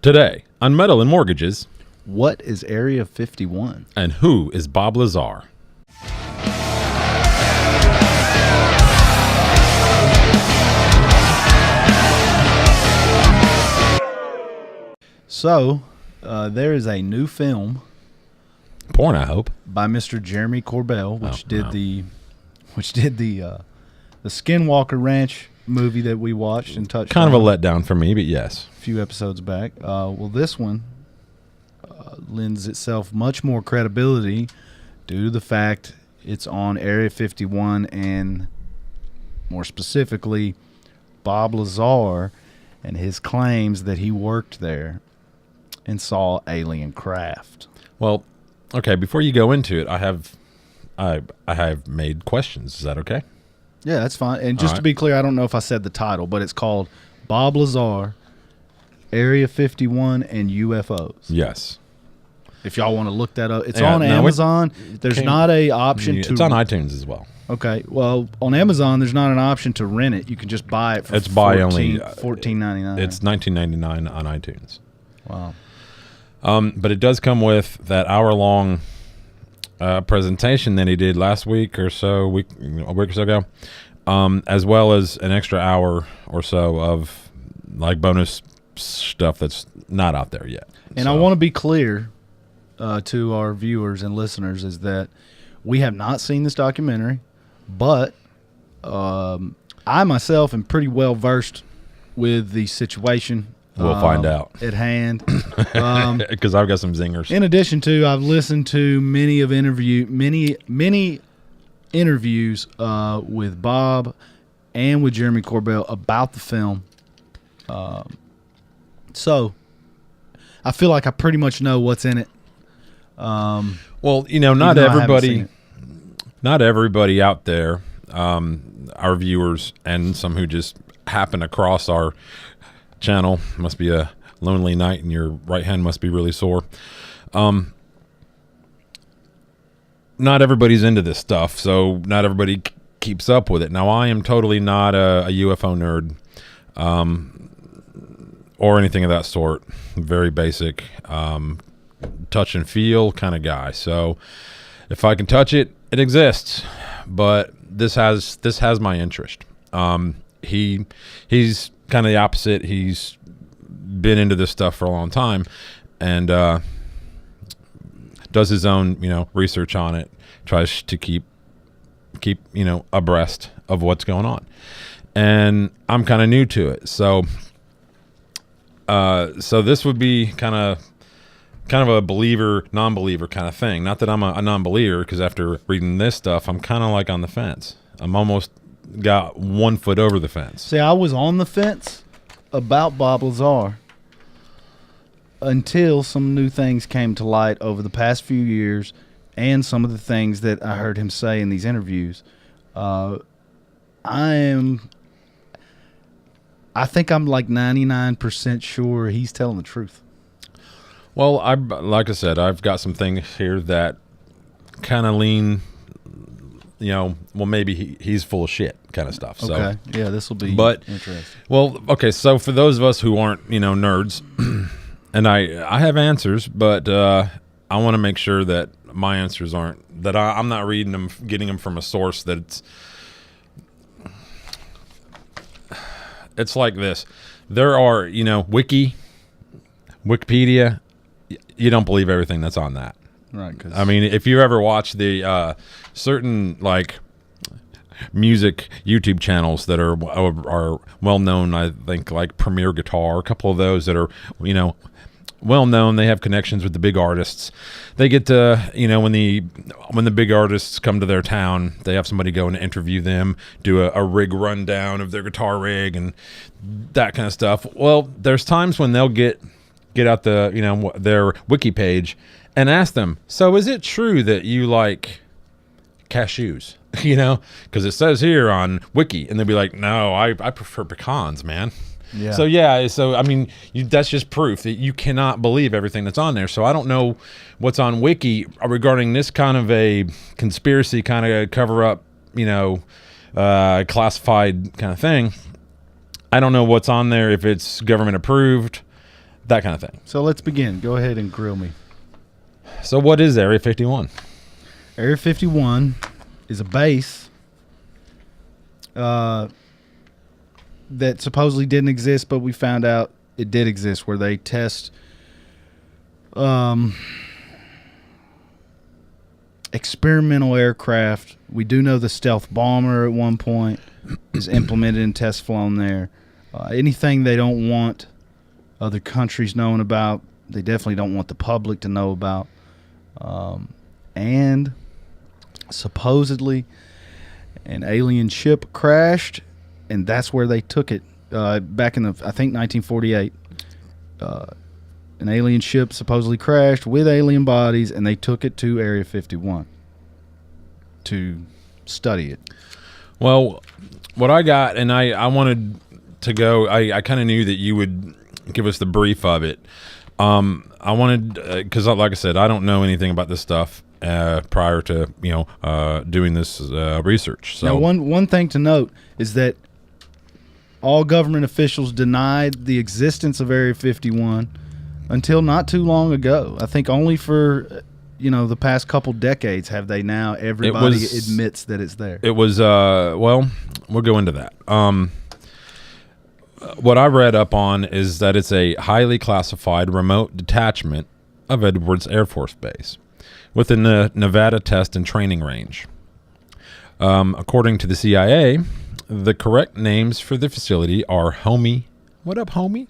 Today, on Metal and Mortgages, What is Area 51? and who is Bob Lazar? So, there is a new film Porn, I hope. by Mr. Jeremy Corbell, which Oh, did no. the Skinwalker Ranch movie that we watched and touched Kind of on a letdown for me, but yes. a few episodes back. Well, this one lends itself much more credibility due to the fact it's on Area 51 and more specifically Bob Lazar and his claims that he worked there and saw alien craft. Well, okay, before you go into it, I have made questions. Is that okay? Yeah, that's fine. And just All to right. be clear, I don't know if I said the title, but it's called Bob Lazar, Area 51 and UFOs. Yes. If y'all want to look that up, it's Yeah, on no, Amazon. There's not a option to. It's on iTunes as well. Okay, well, on Amazon, there's not an option to rent it. You can just buy it for It's buy only. $14.99. It's $19.99 on iTunes. Wow. But it does come with that hour-long presentation that he did last week or so, a week or so ago, as well as an extra hour or so of like bonus stuff that's not out there yet. And I want to be clear to our viewers and listeners is that we have not seen this documentary, but I myself am pretty well versed with the situation. We'll find out at hand. because I've got some zingers. In addition to, I've listened to many interviews with Bob and with Jeremy Corbell about the film. So I feel like I pretty much know what's in it. Well, not even though I haven't seen not everybody out there, our viewers and some who just happen across our channel, must be a lonely night and your right hand must be really sore. Not everybody's into this stuff, so not everybody keeps up with it. Now, I am totally not a UFO nerd or anything of that sort. Very basic, touch and feel kind of guy. So if I can touch it, it exists. But this has my interest. He's kind of the opposite. He's been into this stuff for a long time and does his own research on it, tries to keep abreast of what's going on, and I'm kind of new to it. So this would be kind of a believer non-believer kind of thing. Not that I'm a non-believer, because after reading this stuff I'm kind of like on the fence. I'm almost got 1 foot over the fence. See, I was on the fence about Bob Lazar until some new things came to light over the past few years and some of the things that I heard him say in these interviews. I think I'm like 99% sure he's telling the truth. Well, like I said, I've got some things here that kind of lean, well, maybe he's full of shit kind of stuff. So. Okay, yeah, this will be interesting. Well, okay, so for those of us who aren't, nerds, and I have answers, but I want to make sure that my answers aren't, that I'm not reading them, getting them from a source that it's like this. There are, Wikipedia, you don't believe everything that's on that. Right. I mean, if you ever watch the certain like music YouTube channels that are well known, I think like Premier Guitar, a couple of those that are well known. They have connections with the big artists. They get to when the big artists come to their town, they have somebody go and interview them, do a rig rundown of their guitar rig and that kind of stuff. Well, there's times when they'll get out the their wiki page and ask them, so is it true that you like cashews? Because it says here on wiki, and they'll be like, no, I prefer pecans, man. Yeah. So I mean, that's just proof that you cannot believe everything that's on there. So I don't know what's on wiki regarding this kind of a conspiracy, kind of cover up, classified kind of thing. I don't know what's on there, if it's government approved, that kind of thing. So let's begin. Go ahead and grill me. So what is Area 51? Area 51 is a base that supposedly didn't exist, but we found out it did exist, where they test experimental aircraft. We do know the stealth bomber at one point is implemented and test flown there. Anything they don't want other countries knowing about, they definitely don't want the public to know about. And supposedly an alien ship crashed, and that's where they took it back in I think 1948. An alien ship supposedly crashed with alien bodies, and they took it to Area 51 to study it. Well, what I got, and I wanted to go, I kind of knew that you would give us the brief of it. I wanted, because like I said, I don't know anything about this stuff prior to doing this research. So now, one thing to note is that all government officials denied the existence of Area 51 until not too long ago. I think only for the past couple decades have they now. Everybody admits that it's there. It was well, we'll go into that. What I read up on is that it's a highly classified remote detachment of Edwards Air Force Base within the Nevada Test and Training Range. According to the CIA, the correct names for the facility are Homey, what up, Homey?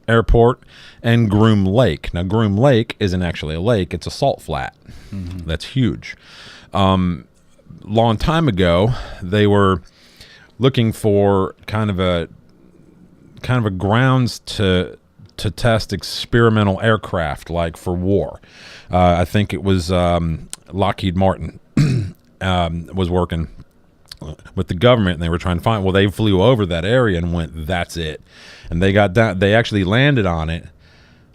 Airport, and Groom Lake. Now, Groom Lake isn't actually a lake; it's a salt flat. Mm-hmm. That's huge. Long time ago, they were looking for kind of a grounds to test experimental aircraft, like for war. I think it was Lockheed Martin was working with the government, and they were trying to find. Well, they flew over that area and went, "That's it." And they got down. They actually landed on it,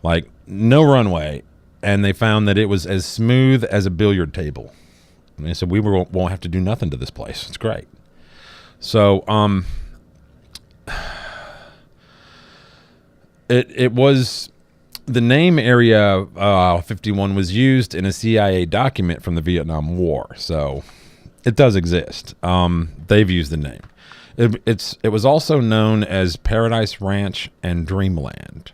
like no runway, and they found that it was as smooth as a billiard table. And they said, "We won't have to do nothing to this place. It's great." So, it was the name Area 51 was used in a CIA document from the Vietnam War. So, it does exist. They've used the name. It was also known as Paradise Ranch and Dreamland.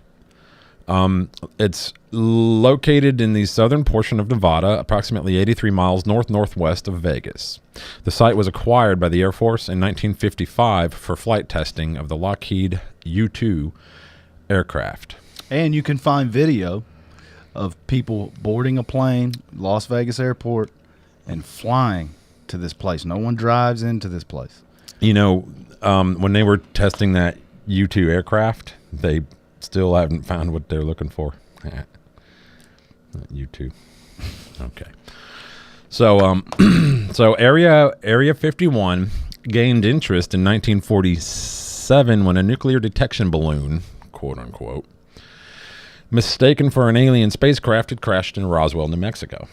It's located in the southern portion of Nevada, approximately 83 miles northwest of Vegas. The site was acquired by the Air Force in 1955 for flight testing of the Lockheed U-2 aircraft. And you can find video of people boarding a plane, Las Vegas Airport, and flying to this place. No one drives into this place. When they were testing that U-2 aircraft, they still haven't found what they're looking for. U-2. Okay. So, so Area 51 gained interest in 1947 when a nuclear detection balloon, quote unquote, mistaken for an alien spacecraft, had crashed in Roswell, New Mexico,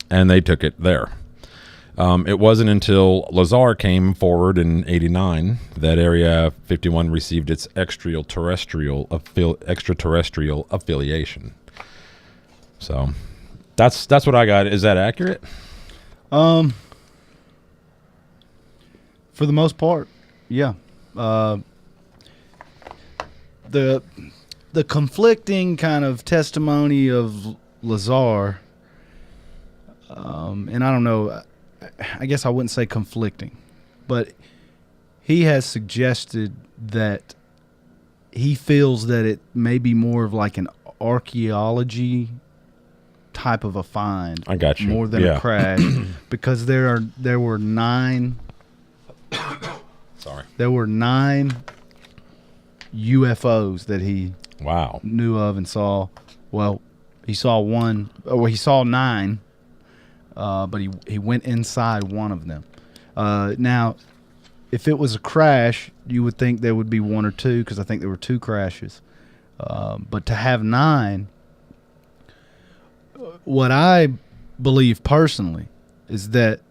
and they took it there. It wasn't until Lazar came forward in '89 that Area 51 received its extraterrestrial affiliation. So that's what I got. Is that accurate? For the most part, yeah. The conflicting kind of testimony of Lazar, and I don't know. I guess I wouldn't say conflicting, but he has suggested that he feels that it may be more of like an archaeology type of a find. I got you. More than a crash, because there were 9. Sorry. There were 9 UFOs that he knew of and saw. Well, he saw one, or he saw 9. But he went inside one of them. Now, if it was a crash, you would think there would be 1 or 2, because I think there were 2 crashes. But to have 9, what I believe personally is that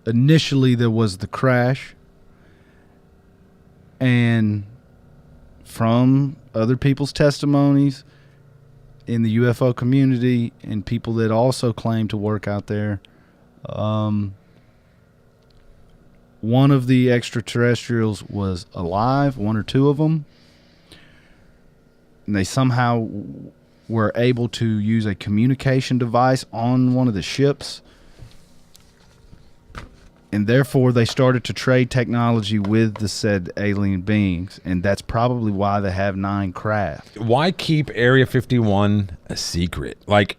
initially there was the crash, and from other people's testimonies, in the UFO community and people that also claim to work out there. One of the extraterrestrials was alive, one or two of them. And they somehow were able to use a communication device on one of the ships. And therefore, they started to trade technology with the said alien beings. And that's probably why they have 9 craft. Why keep Area 51 a secret? Like,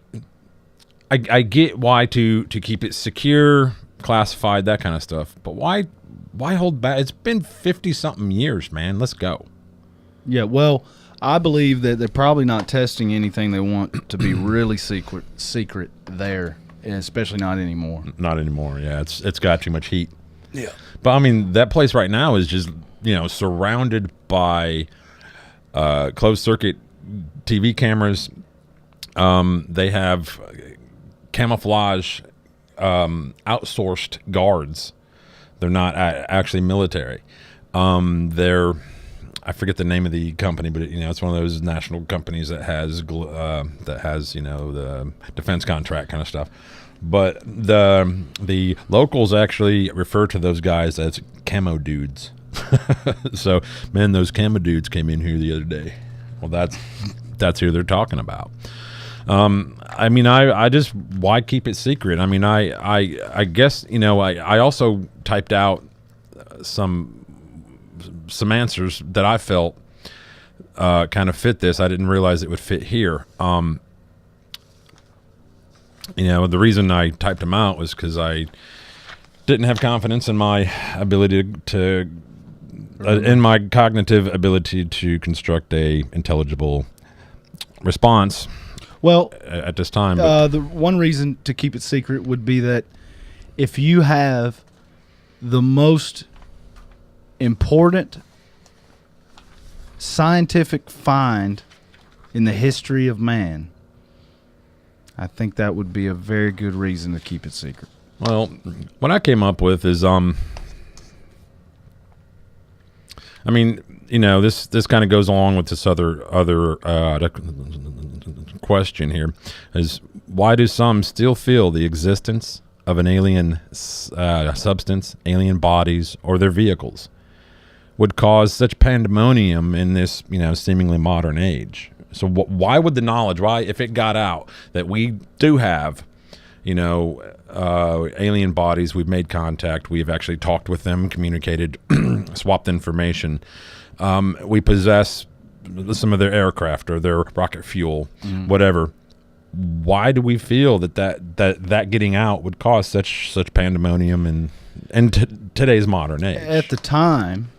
I get why to keep it secure, classified, that kind of stuff. But why hold back? It's been 50-something years, man. Let's go. Yeah, well, I believe that they're probably not testing anything they want to be really secret there, and especially not anymore. Not anymore. Yeah, it's got too much heat. Yeah. But I mean, that place right now is just, surrounded by closed circuit TV cameras. They have camouflage outsourced guards. They're not actually military. I forget the name of the company, but it's one of those national companies that has the defense contract kind of stuff. But the locals actually refer to those guys as camo dudes. So, man, those camo dudes came in here the other day. Well, that's who they're talking about. I mean, I just, why keep it secret? I mean, I guess, I also typed out some answers that I felt kind of fit this. I didn't realize it would fit here. The reason I typed them out was because I didn't have confidence in my ability in my cognitive ability to construct a intelligible response. Well, at this time, the one reason to keep it secret would be that if you have the most important scientific find in the history of man, I think that would be a very good reason to keep it secret. Well, what I came up with is, I mean, this kind of goes along with this other question here, is why do some still feel the existence of an alien substance, alien bodies, or their vehicles would cause such pandemonium in this, seemingly modern age? So why would the knowledge, if it got out that we do have, alien bodies, we've made contact, we've actually talked with them, communicated, swapped information, we possess some of their aircraft or their rocket fuel, whatever. Why do we feel that getting out would cause such pandemonium in today's modern age? At the time,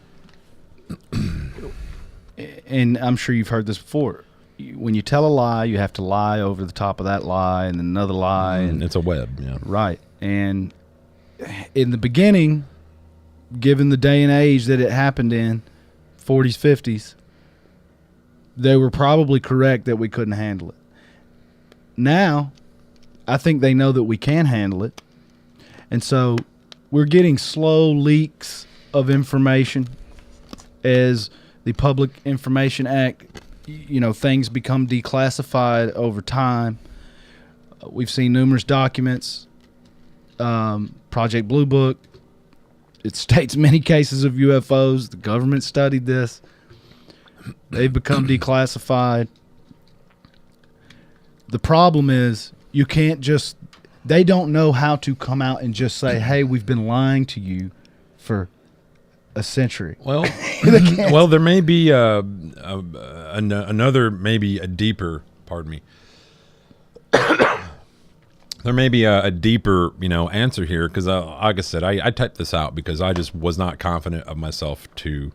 and I'm sure you've heard this before, when you tell a lie, you have to lie over the top of that lie and another lie. And it's a web, yeah. Right. And in the beginning, given the day and age that it happened in, 40s, 50s, they were probably correct that we couldn't handle it. Now, I think they know that we can handle it. And so we're getting slow leaks of information as the Public Information Act, things become declassified over time. We've seen numerous documents. Project Blue Book, it states many cases of UFOs. The government studied this. They've become declassified. The problem is you can't just, they don't know how to come out and just say, hey, we've been lying to you for a century. Well, there may be another, maybe a deeper, pardon me. There may be a deeper, answer here, because like I said, I typed this out because I just was not confident of myself to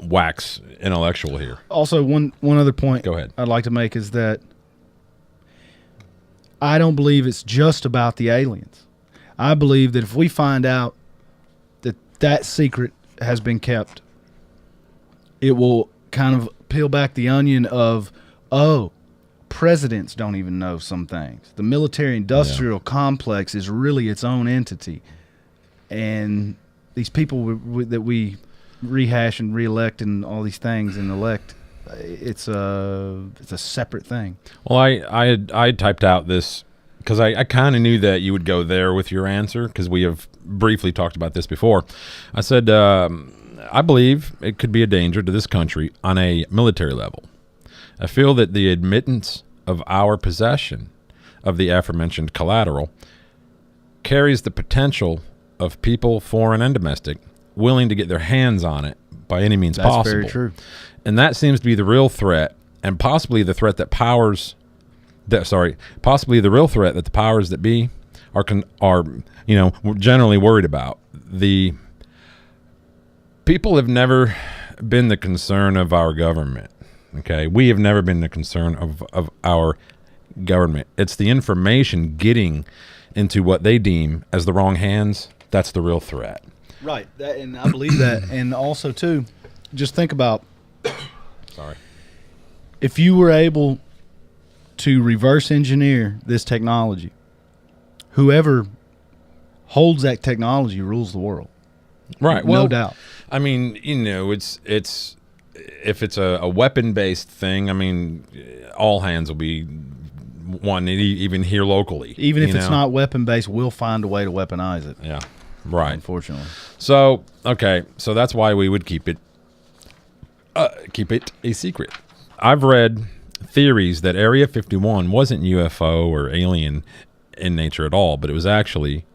wax intellectual here. Also, one other point Go ahead. I'd like to make is that I don't believe it's just about the aliens. I believe that if we find out that secret has been kept, it will kind of peel back the onion of, presidents don't even know some things. The military-industrial complex is really its own entity. And these people that we rehash and reelect and all these things and elect, It's a separate thing. Well, I typed out this because I kind of knew that you would go there with your answer because we have briefly talked about this before. I said, I believe it could be a danger to this country on a military level. I feel that the admittance of our possession of the aforementioned collateral carries the potential of people, foreign and domestic, willing to get their hands on it by any means possible. That's very true. And that seems to be the real threat, and possibly the threat that possibly the real threat that the powers that be are generally worried about. The people have never been the concern of our government. Okay, we have never been the concern of our government. It's the information getting into what they deem as the wrong hands. That's the real threat. Right, and I believe that. And also, too, just think about, if you were able to reverse engineer this technology, whoever holds that technology rules the world. Right, no doubt. I mean, it's if it's a weapon-based thing, I mean, all hands will be one, even here locally. Even if it's not weapon-based, we'll find a way to weaponize it. Yeah, right. Unfortunately. So, okay, so that's why we would keep it a secret. I've read theories that Area 51 wasn't UFO or alien in nature at all, but it was actually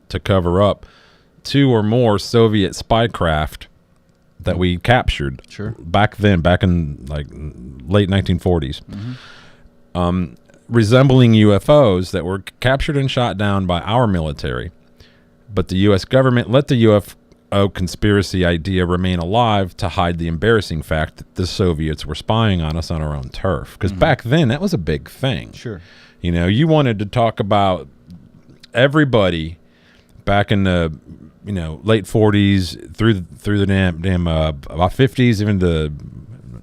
to cover up 2 or more Soviet spy craft that we captured back in like late 1940s, resembling UFOs that were captured and shot down by our military. But the U.S. government let the UFO conspiracy idea remain alive to hide the embarrassing fact that the Soviets were spying on us on our own turf. Because back then, that was a big thing. Sure. You wanted to talk about everybody back in the late 40s through the damn about 50s, even the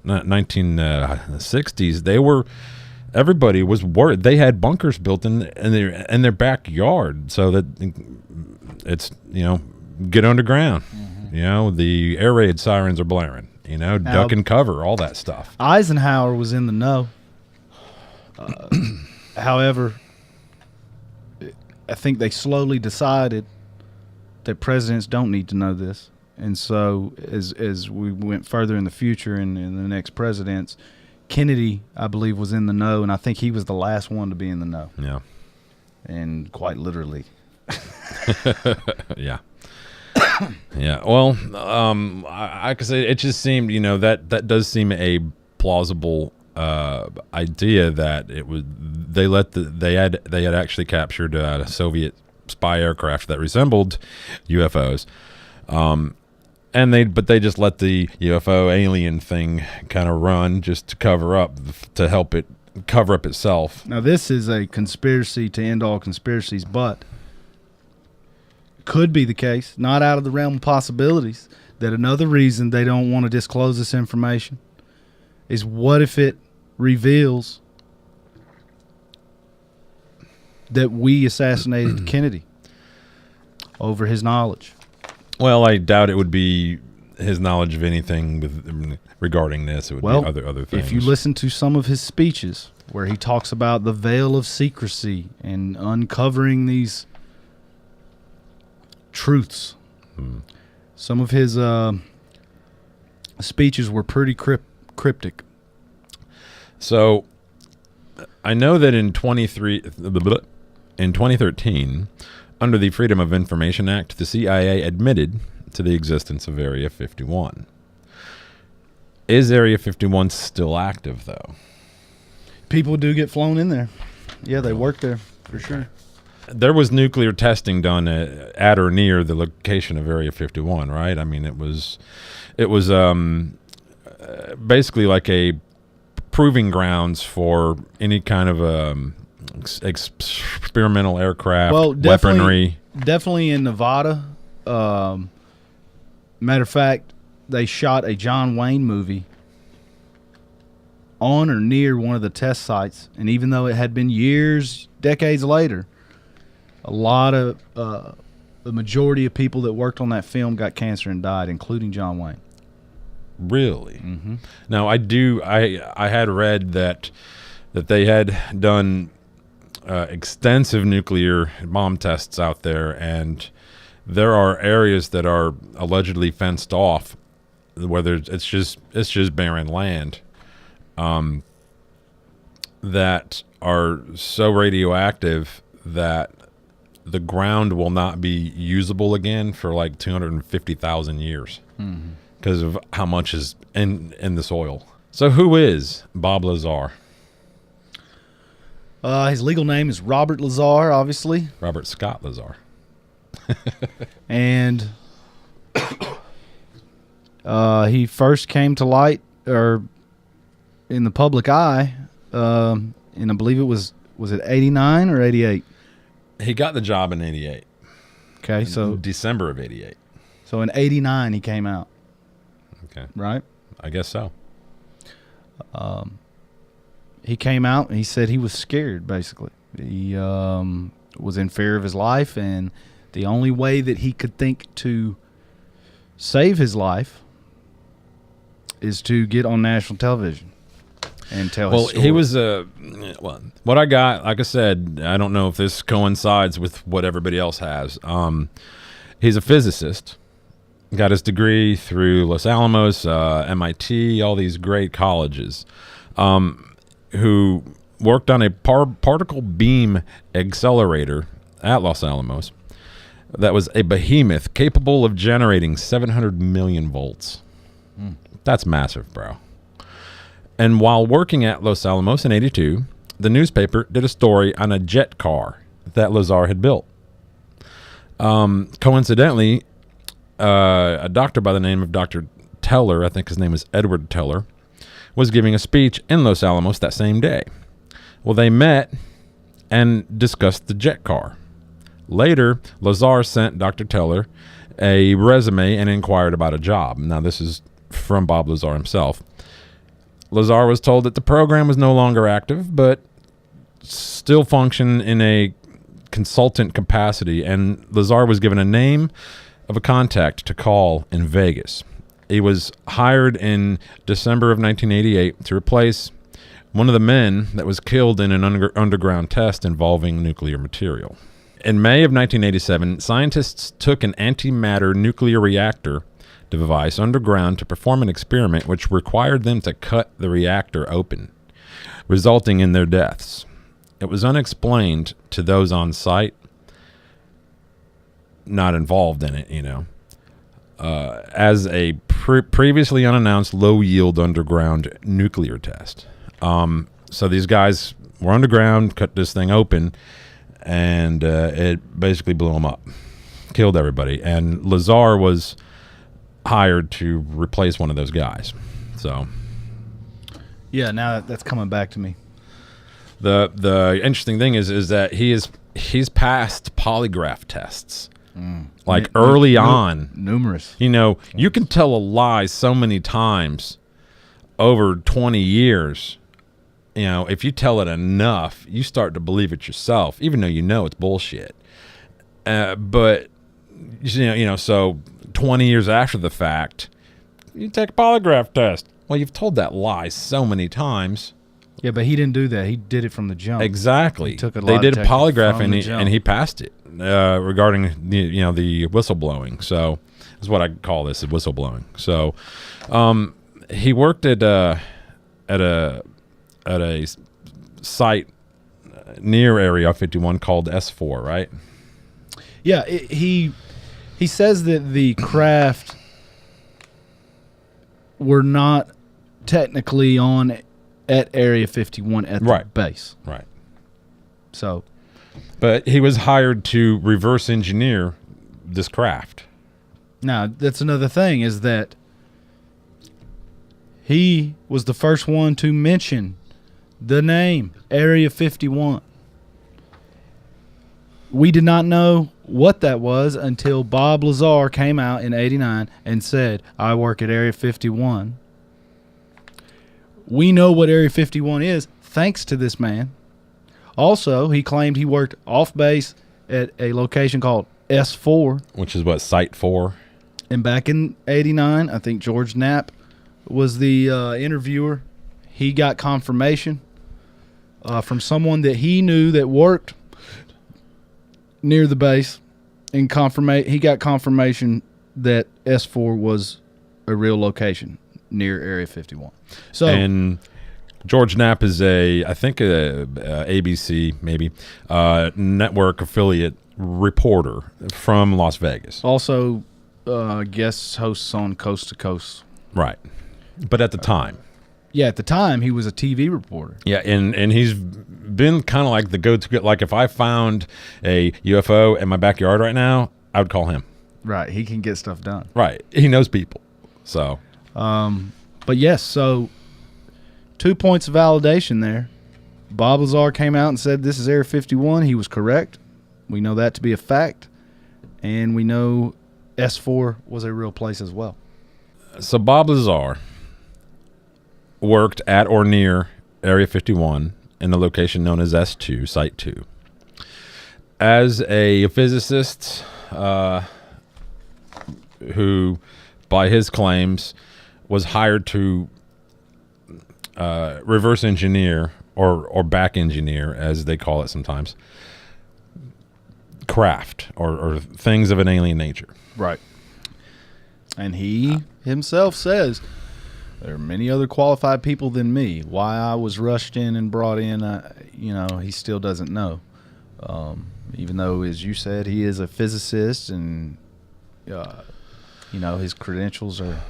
1960s. Everybody was worried. They had bunkers built in their backyard so that it's get underground. The air raid sirens are blaring. Duck and cover, all that stuff. Eisenhower was in the know. However, I think they slowly decided that presidents don't need to know this, and so as we went further in the future and in the next presidents, Kennedy, I believe, was in the know, and I think he was the last one to be in the know. Yeah, and quite literally. Yeah. Yeah. Well, I could say it just seemed, that does seem a plausible idea that it was they had actually captured a Soviet spy aircraft that resembled UFOs, but they just let the UFO alien thing kind of run just to help it cover up itself. Now this is a conspiracy to end all conspiracies, but could be the case, not out of the realm of possibilities, that another reason they don't want to disclose this information is what if it reveals that we assassinated Kennedy over his knowledge. Well, I doubt it would be his knowledge of anything regarding this. It would be other things. If you listen to some of his speeches where he talks about the veil of secrecy and uncovering these truths, some of his speeches were pretty cryptic. So I know that in 2013, under the Freedom of Information Act, the CIA admitted to the existence of Area 51. Is Area 51 still active, though? People do get flown in there. Yeah, they work there, for sure. There was nuclear testing done at or near the location of Area 51, right? I mean, it was basically like a proving grounds for any kind of experimental aircraft, weaponry. Definitely in Nevada. Matter of fact, they shot a John Wayne movie on or near one of the test sites, and even though it had been years, decades later, a lot of the majority of people that worked on that film got cancer and died, including John Wayne. Really? Mm-hmm. Now, I had read that they had done extensive nuclear bomb tests out there, and there are areas that are allegedly fenced off, where it's just barren land, that are so radioactive that the ground will not be usable again for like 250,000 years because of how much is in the soil. So who is Bob Lazar? His legal name is Robert Lazar, obviously. Robert Scott Lazar. And he first came to light, or in the public eye, and I believe it was it 89 or 88? He got the job in 88. Okay, so December of 88. So in 89 he came out. Okay. Right? I guess so. He came out and he said he was scared, basically. He was in fear of his life, and the only way that he could think to save his life is to get on national television and tell his story. He was what I got, like I said, I don't know if this coincides with what everybody else has. He's a physicist. Got his degree through Los Alamos, MIT, all these great colleges, who worked on a particle beam accelerator at Los Alamos that was a behemoth capable of generating 700 million volts. That's massive, bro. And while working at Los Alamos in 82, the newspaper did a story on a jet car that Lazar had built. Coincidentally, a doctor by the name of Dr. Teller, I think his name is Edward Teller, was giving a speech in Los Alamos that same day. Well, they met and discussed the jet car. Later, Lazar sent Dr. Teller a resume and inquired about a job. Now, this is from Bob Lazar himself. Lazar was told that the program was no longer active, but still functioned in a consultant capacity, and Lazar was given a name of a contact to call in Vegas. He was hired in December of 1988 to replace one of the men that was killed in an underground test involving nuclear material. In May of 1987, scientists took an antimatter nuclear reactor device underground to perform an experiment which required them to cut the reactor open, resulting in their deaths. It was unexplained to those on site, not involved in it, as a previously unannounced low-yield underground nuclear test. So these guys were underground, cut this thing open, and it basically blew them up, killed everybody. And Lazar was hired to replace one of those guys. So, yeah, now that's coming back to me. The interesting thing is that he's passed polygraph tests. Like early on. Numerous. You can tell a lie so many times over 20 years. If you tell it enough, you start to believe it yourself, even though it's bullshit. But, so 20 years after the fact, you take a polygraph test. Well, you've told that lie so many times. Yeah, but he didn't do that. He did it from the jump. Exactly. He took a they lie did a detector polygraph from the and jump. he passed it regarding the whistleblowing. So that's what I call this, is whistleblowing. So he worked at a site near Area 51 called S4, right? Yeah, he says that the craft were not technically on at Area 51 at the base. Right. So, but he was hired to reverse engineer this craft. Now, that's another thing, is that he was the first one to mention the name Area 51. We did not know what that was until Bob Lazar came out in 89 and said, I work at Area 51. We know what Area 51 is thanks to this man. Also, he claimed he worked off base at a location called S4. Which is what, Site 4? And back in 89, I think George Knapp was the interviewer. He got confirmation from someone that he knew that worked near the base, and he got confirmation that S4 was a real location near Area 51. So, and George Knapp is I think a ABC maybe network affiliate reporter from Las Vegas. Also, guest hosts on Coast to Coast. Right, but at the time. Yeah, at the time he was a TV reporter. Yeah, and he's been kind of like the go-to. Like if I found a UFO in my backyard right now, I would call him. Right, he can get stuff done. Right, he knows people. So, but yes, so 2 points of validation there. Bob Lazar came out and said this is Area 51. He was correct. We know that to be a fact, and we know S4 was a real place as well. So Bob Lazar worked at or near Area 51 in the location known as S2, Site 2. As a physicist who, by his claims, was hired to reverse engineer or back engineer, as they call it sometimes, craft or things of an alien nature. Right. And he himself says, there are many other qualified people than me. Why I was rushed in and brought in, he still doesn't know. Even though, as you said, he is a physicist and, his credentials are,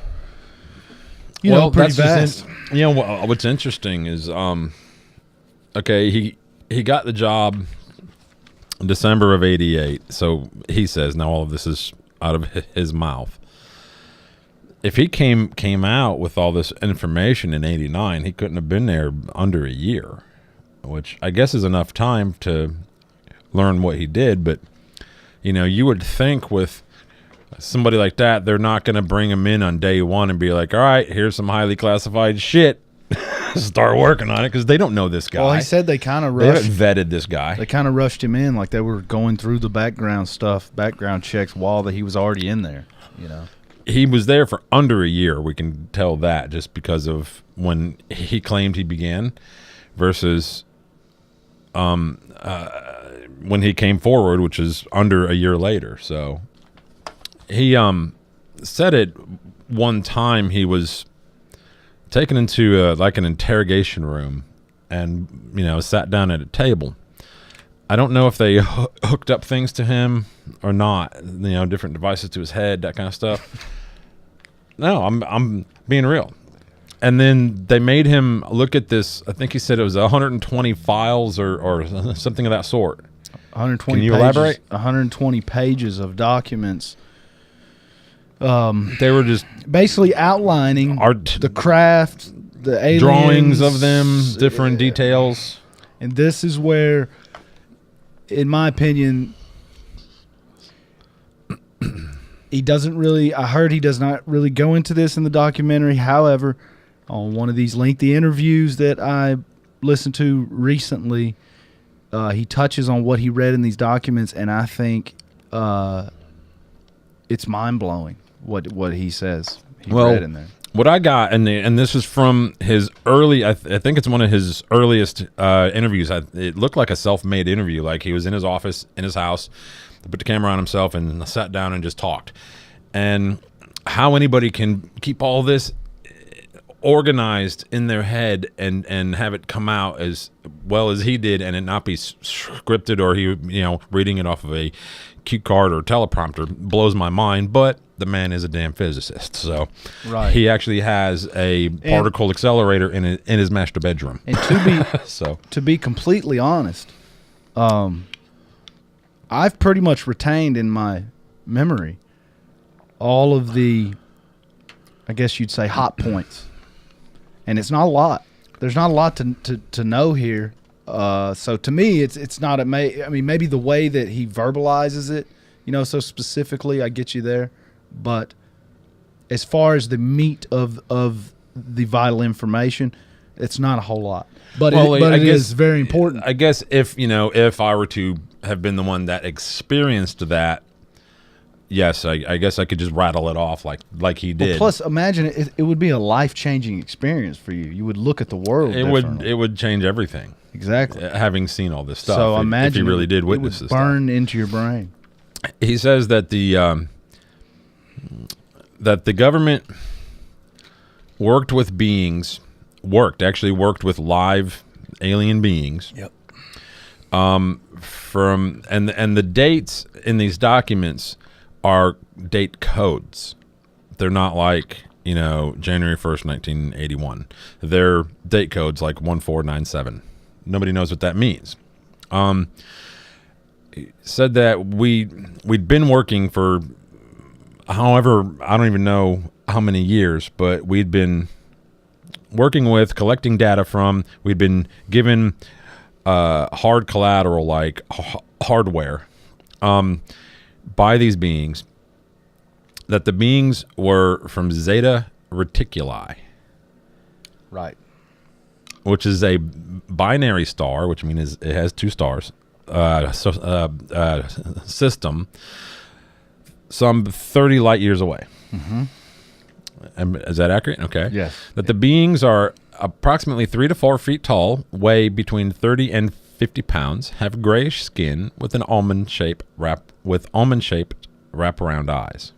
pretty vast. What's interesting is, he got the job in December of '88. So he says, now all of this is out of his mouth. If he came out with all this information in '89, he couldn't have been there under a year, which I guess is enough time to learn what he did. But, you would think with somebody like that, they're not going to bring him in on day one and be like, all right, here's some highly classified shit. Start working on it, because they don't know this guy. Well, he said they kind of rushed. They haven't vetted this guy. They kind of rushed him in, like they were going through the background checks while he was already in there, He was there for under a year. We can tell that just because of when he claimed he began versus when he came forward, which is under a year later. So he said it one time he was taken into an interrogation room and, sat down at a table. I don't know if they hooked up things to him or not, different devices to his head, that kind of stuff. No, I'm being real. And then they made him look at this. I think he said it was 120 files or something of that sort. 120 Can you pages, elaborate? 120 pages of documents. They were just basically outlining the craft, the aliens, drawings of them, different details. And this is where, in my opinion, he doesn't really, I heard he does not really go into this in the documentary. However, on one of these lengthy interviews that I listened to recently, he touches on what he read in these documents, and I think it's mind-blowing what he says he read in there. What I got, and this is from his early, I think it's one of his earliest interviews. It looked like a self-made interview, like he was in his office, in his house, put the camera on himself and sat down and just talked. And how anybody can keep all this organized in their head and have it come out as well as he did and it not be scripted or he, reading it off of a cue card or teleprompter blows my mind. But the man is a damn physicist, so right. He actually has a particle accelerator in his master bedroom. And to be completely honest, I've pretty much retained in my memory all of the, I guess you'd say, hot points, and it's not a lot. There's not a lot to know here. So to me, it's not maybe the way that he verbalizes it, so specifically, I get you there. But as far as the meat of the vital information, it's not a whole lot. But it is very important. I guess if I were to have been the one that experienced that, yes, I guess I could just rattle it off like he did. Well, plus, imagine it would be a life-changing experience for you. You would look at the world differently. It would change everything. Exactly. Having seen all this stuff. So if imagine he really did witness it would this burn into your brain. He says that the government worked with live alien beings. Yep. And the dates in these documents are date codes. They're not like, January 1st, 1981. They're date codes like 1497. Nobody knows what that means. He said that we'd been working for, however, I don't even know how many years, but we'd been working with, collecting data from, we'd been given hard collateral like hardware by these beings, that the beings were from Zeta Reticuli. Right. Which is a binary star, which means it has two stars, system, some 30 light years away. Mm-hmm. Is that accurate? Okay. Yes. That the beings are approximately 3 to 4 feet tall, weigh between 30 and 50 pounds, have grayish skin with an almond-shaped wraparound eyes.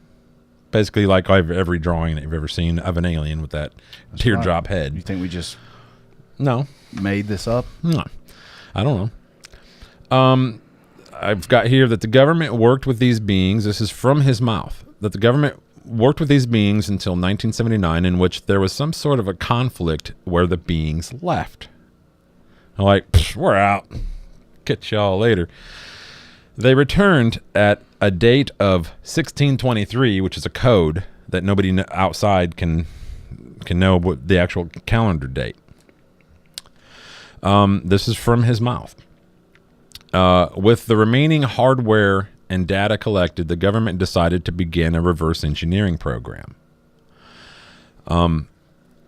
Basically, like every drawing that you've ever seen of an alien with that teardrop head. You think we just no made this up? No, I don't know. I've got here that the government worked with these beings. This is from his mouth. That the government worked with these beings until 1979, in which there was some sort of a conflict where the beings left. I'm like, we're out. Catch y'all later. They returned at a date of 1623, which is a code that nobody outside can know what the actual calendar date. This is from his mouth. With the remaining hardware and data collected, the government decided to begin a reverse engineering program. And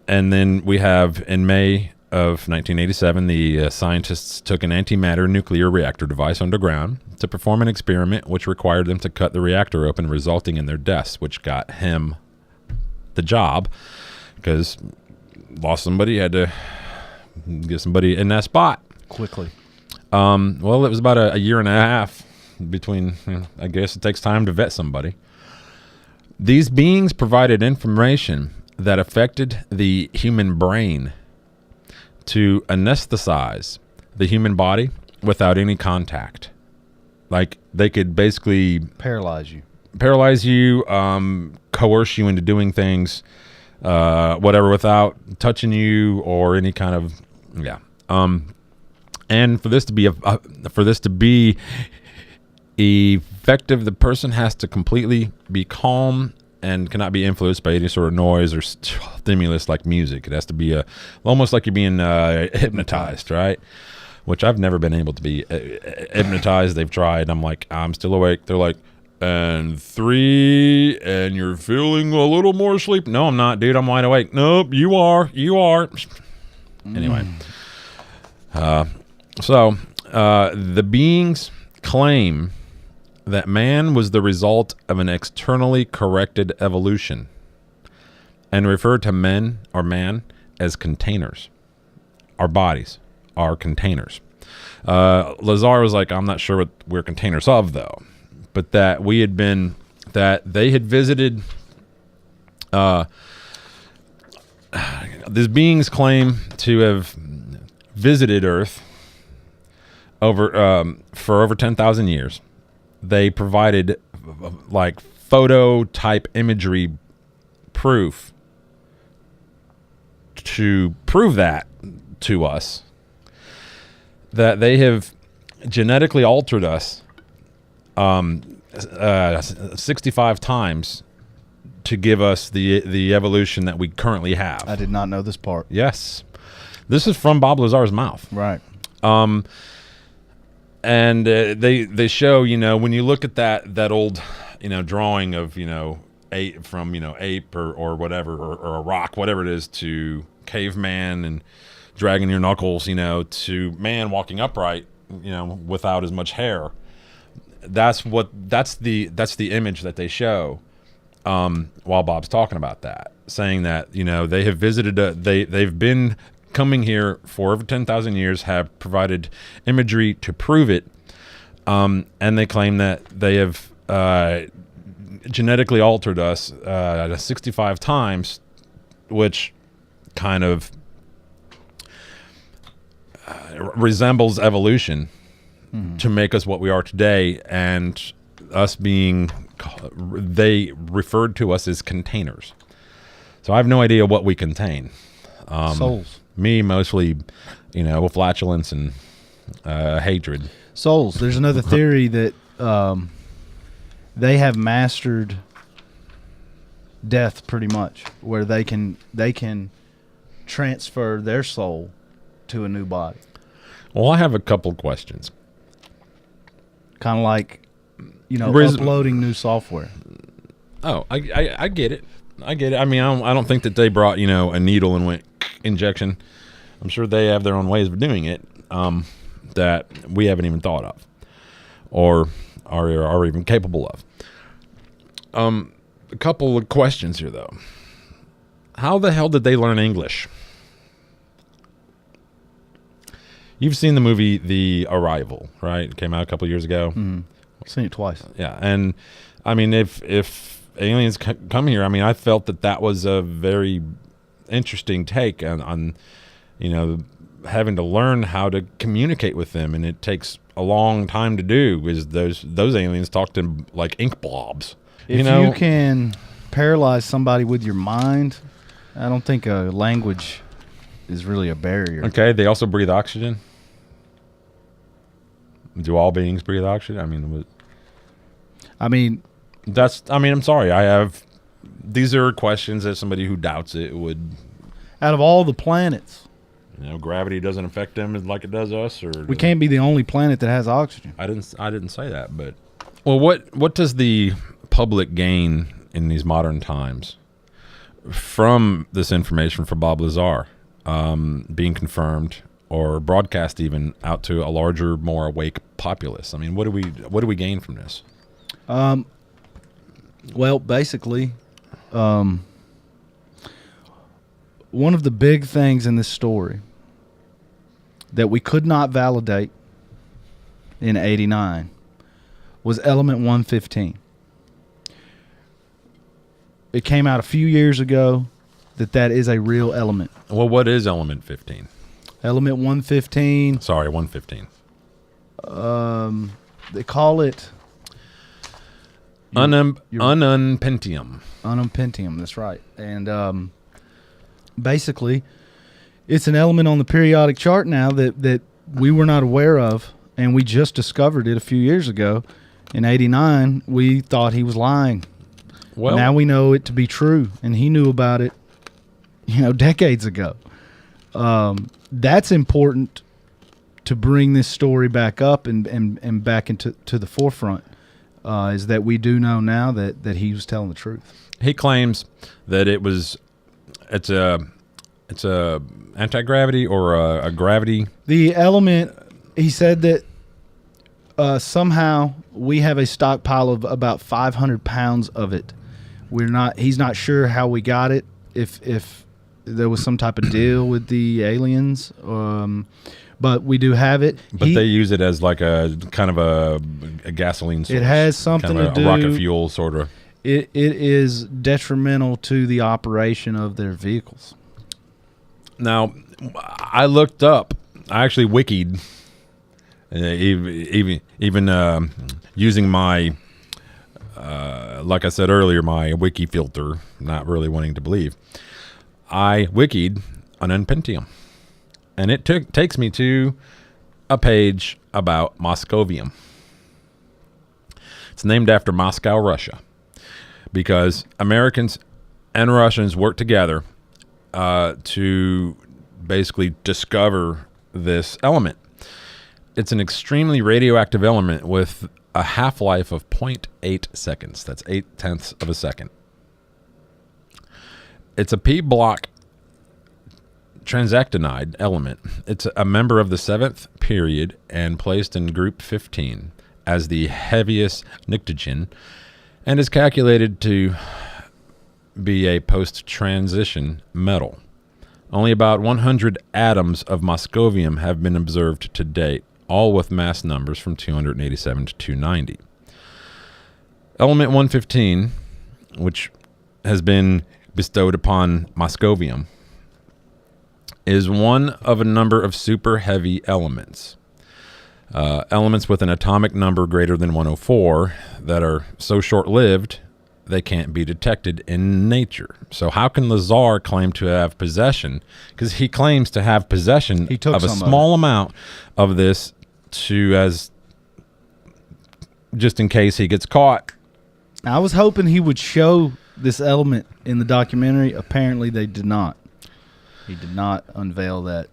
then we have, in May of 1987, the scientists took an antimatter nuclear reactor device underground to perform an experiment which required them to cut the reactor open, resulting in their deaths, which got him the job because lost somebody, had to get somebody in that spot Quickly. Well, it was about a year and a half between, I guess it takes time to vet somebody. These beings provided information that affected the human brain to anesthetize the human body without any contact. Like they could basically Paralyze you, coerce you into doing things, whatever, without touching you or any kind of, yeah. And for this to be effective, the person has to completely be calm and cannot be influenced by any sort of noise or stimulus like music. It has to be almost like you're being hypnotized, right? Which I've never been able to be hypnotized. They've tried. I'm like, I'm still awake. They're like, and 3, and you're feeling a little more sleep. No, I'm not, dude. I'm wide awake. Nope, you are. Anyway. So the beings claim that man was the result of an externally corrected evolution and refer to man as containers. Our bodies are containers. Lazar was like, I'm not sure what we're containers of, though, but that they had visited, these beings claim to have visited Earth for over 10,000 years. They provided like photo type imagery proof to prove that to us, that they have genetically altered us 65 times to give us the evolution that we currently have. I did not know this part. Yes. This is from Bob Lazar's mouth. Right. And they show, when you look at that old, drawing of, ape or whatever, or a rock, whatever it is, to caveman and dragging your knuckles, to man walking upright, without as much hair. that's the image that they show while Bob's talking about that, saying that, you know, they have visited they've been coming here for over 10,000 years, have provided imagery to prove it, and they claim that they have genetically altered us 65 times, which kind of resembles evolution to make us what we are today, and us being, they referred to us as containers. So I have no idea what we contain. Souls. Me, mostly, you know, flatulence and hatred. Souls. There's another theory that they have mastered death pretty much, where they can transfer their soul to a new body. Well, I have a couple questions. Kind of like, you know, uploading new software. Oh, I get it. I get it. I mean, I don't think that they brought, you know, a needle and went injection. I'm sure they have their own ways of doing it that we haven't even thought of or are even capable of. A couple of questions here, though. How the hell did they learn English? You've seen the movie The Arrival, right? It came out a couple of years ago. Mm-hmm. I've seen it twice. Yeah, and I mean, if aliens come here, I mean, I felt that was a very interesting take on, you know, having to learn how to communicate with them, and it takes a long time to do, because those aliens talk to like ink blobs. If you can paralyze somebody with your mind, I don't think a language is really a barrier. Okay, they also breathe oxygen. Do all beings breathe oxygen? I mean, I'm sorry. These are questions that somebody who doubts it would. Out of all the planets, you know, gravity doesn't affect them like it does us, or we can't be the only planet that has oxygen. I didn't say that, but well, what does the public gain in these modern times from this information from Bob Lazar being confirmed or broadcast even out to a larger, more awake populace? I mean, what do we gain from this? Well, basically, one of the big things in this story that we could not validate in '89 was element 115. It came out a few years ago that is a real element. Well, what is element 15? Element 115. Sorry, 115. They call it ununpentium. Ununpentium, that's right. And basically, it's an element on the periodic chart now that we were not aware of, and we just discovered it a few years ago. In '89, we thought he was lying. Well, now we know it to be true, and he knew about it, you know, decades ago. That's important to bring this story back up and back into the forefront, is that we do know now that he was telling the truth. He claims that it's a anti-gravity or a gravity. The element, he said that somehow we have a stockpile of about 500 pounds of it. He's not sure how we got it, if there was some type of deal with the aliens, but we do have it. But they use it as like a kind of a gasoline source. It has something kind of to do. A rocket fuel, sort of. It is detrimental to the operation of their vehicles. Now, I looked up. I actually wikied, even using my, like I said earlier, my wiki filter. Not really wanting to believe. I wikied ununpentium, and it takes me to a page about Moscovium. It's named after Moscow, Russia, because Americans and Russians worked together to basically discover this element. It's an extremely radioactive element with a half-life of 0.8 seconds. That's 0.8 of a second. It's a P-block transactinide element. It's a member of the 7th period and placed in group 15. as the heaviest pnictogen and is calculated to be a post-transition metal. Only about 100 atoms of moscovium have been observed to date, all with mass numbers from 287 to 290. Element 115, which has been bestowed upon moscovium, is one of a number of super heavy elements. Elements with an atomic number greater than 104 that are so short-lived they can't be detected in nature. So how can Lazar claim to have possession? Because he claims to have possession of a small amount of this as just in case he gets caught. I was hoping he would show this element in the documentary. Apparently they did not. He did not unveil that.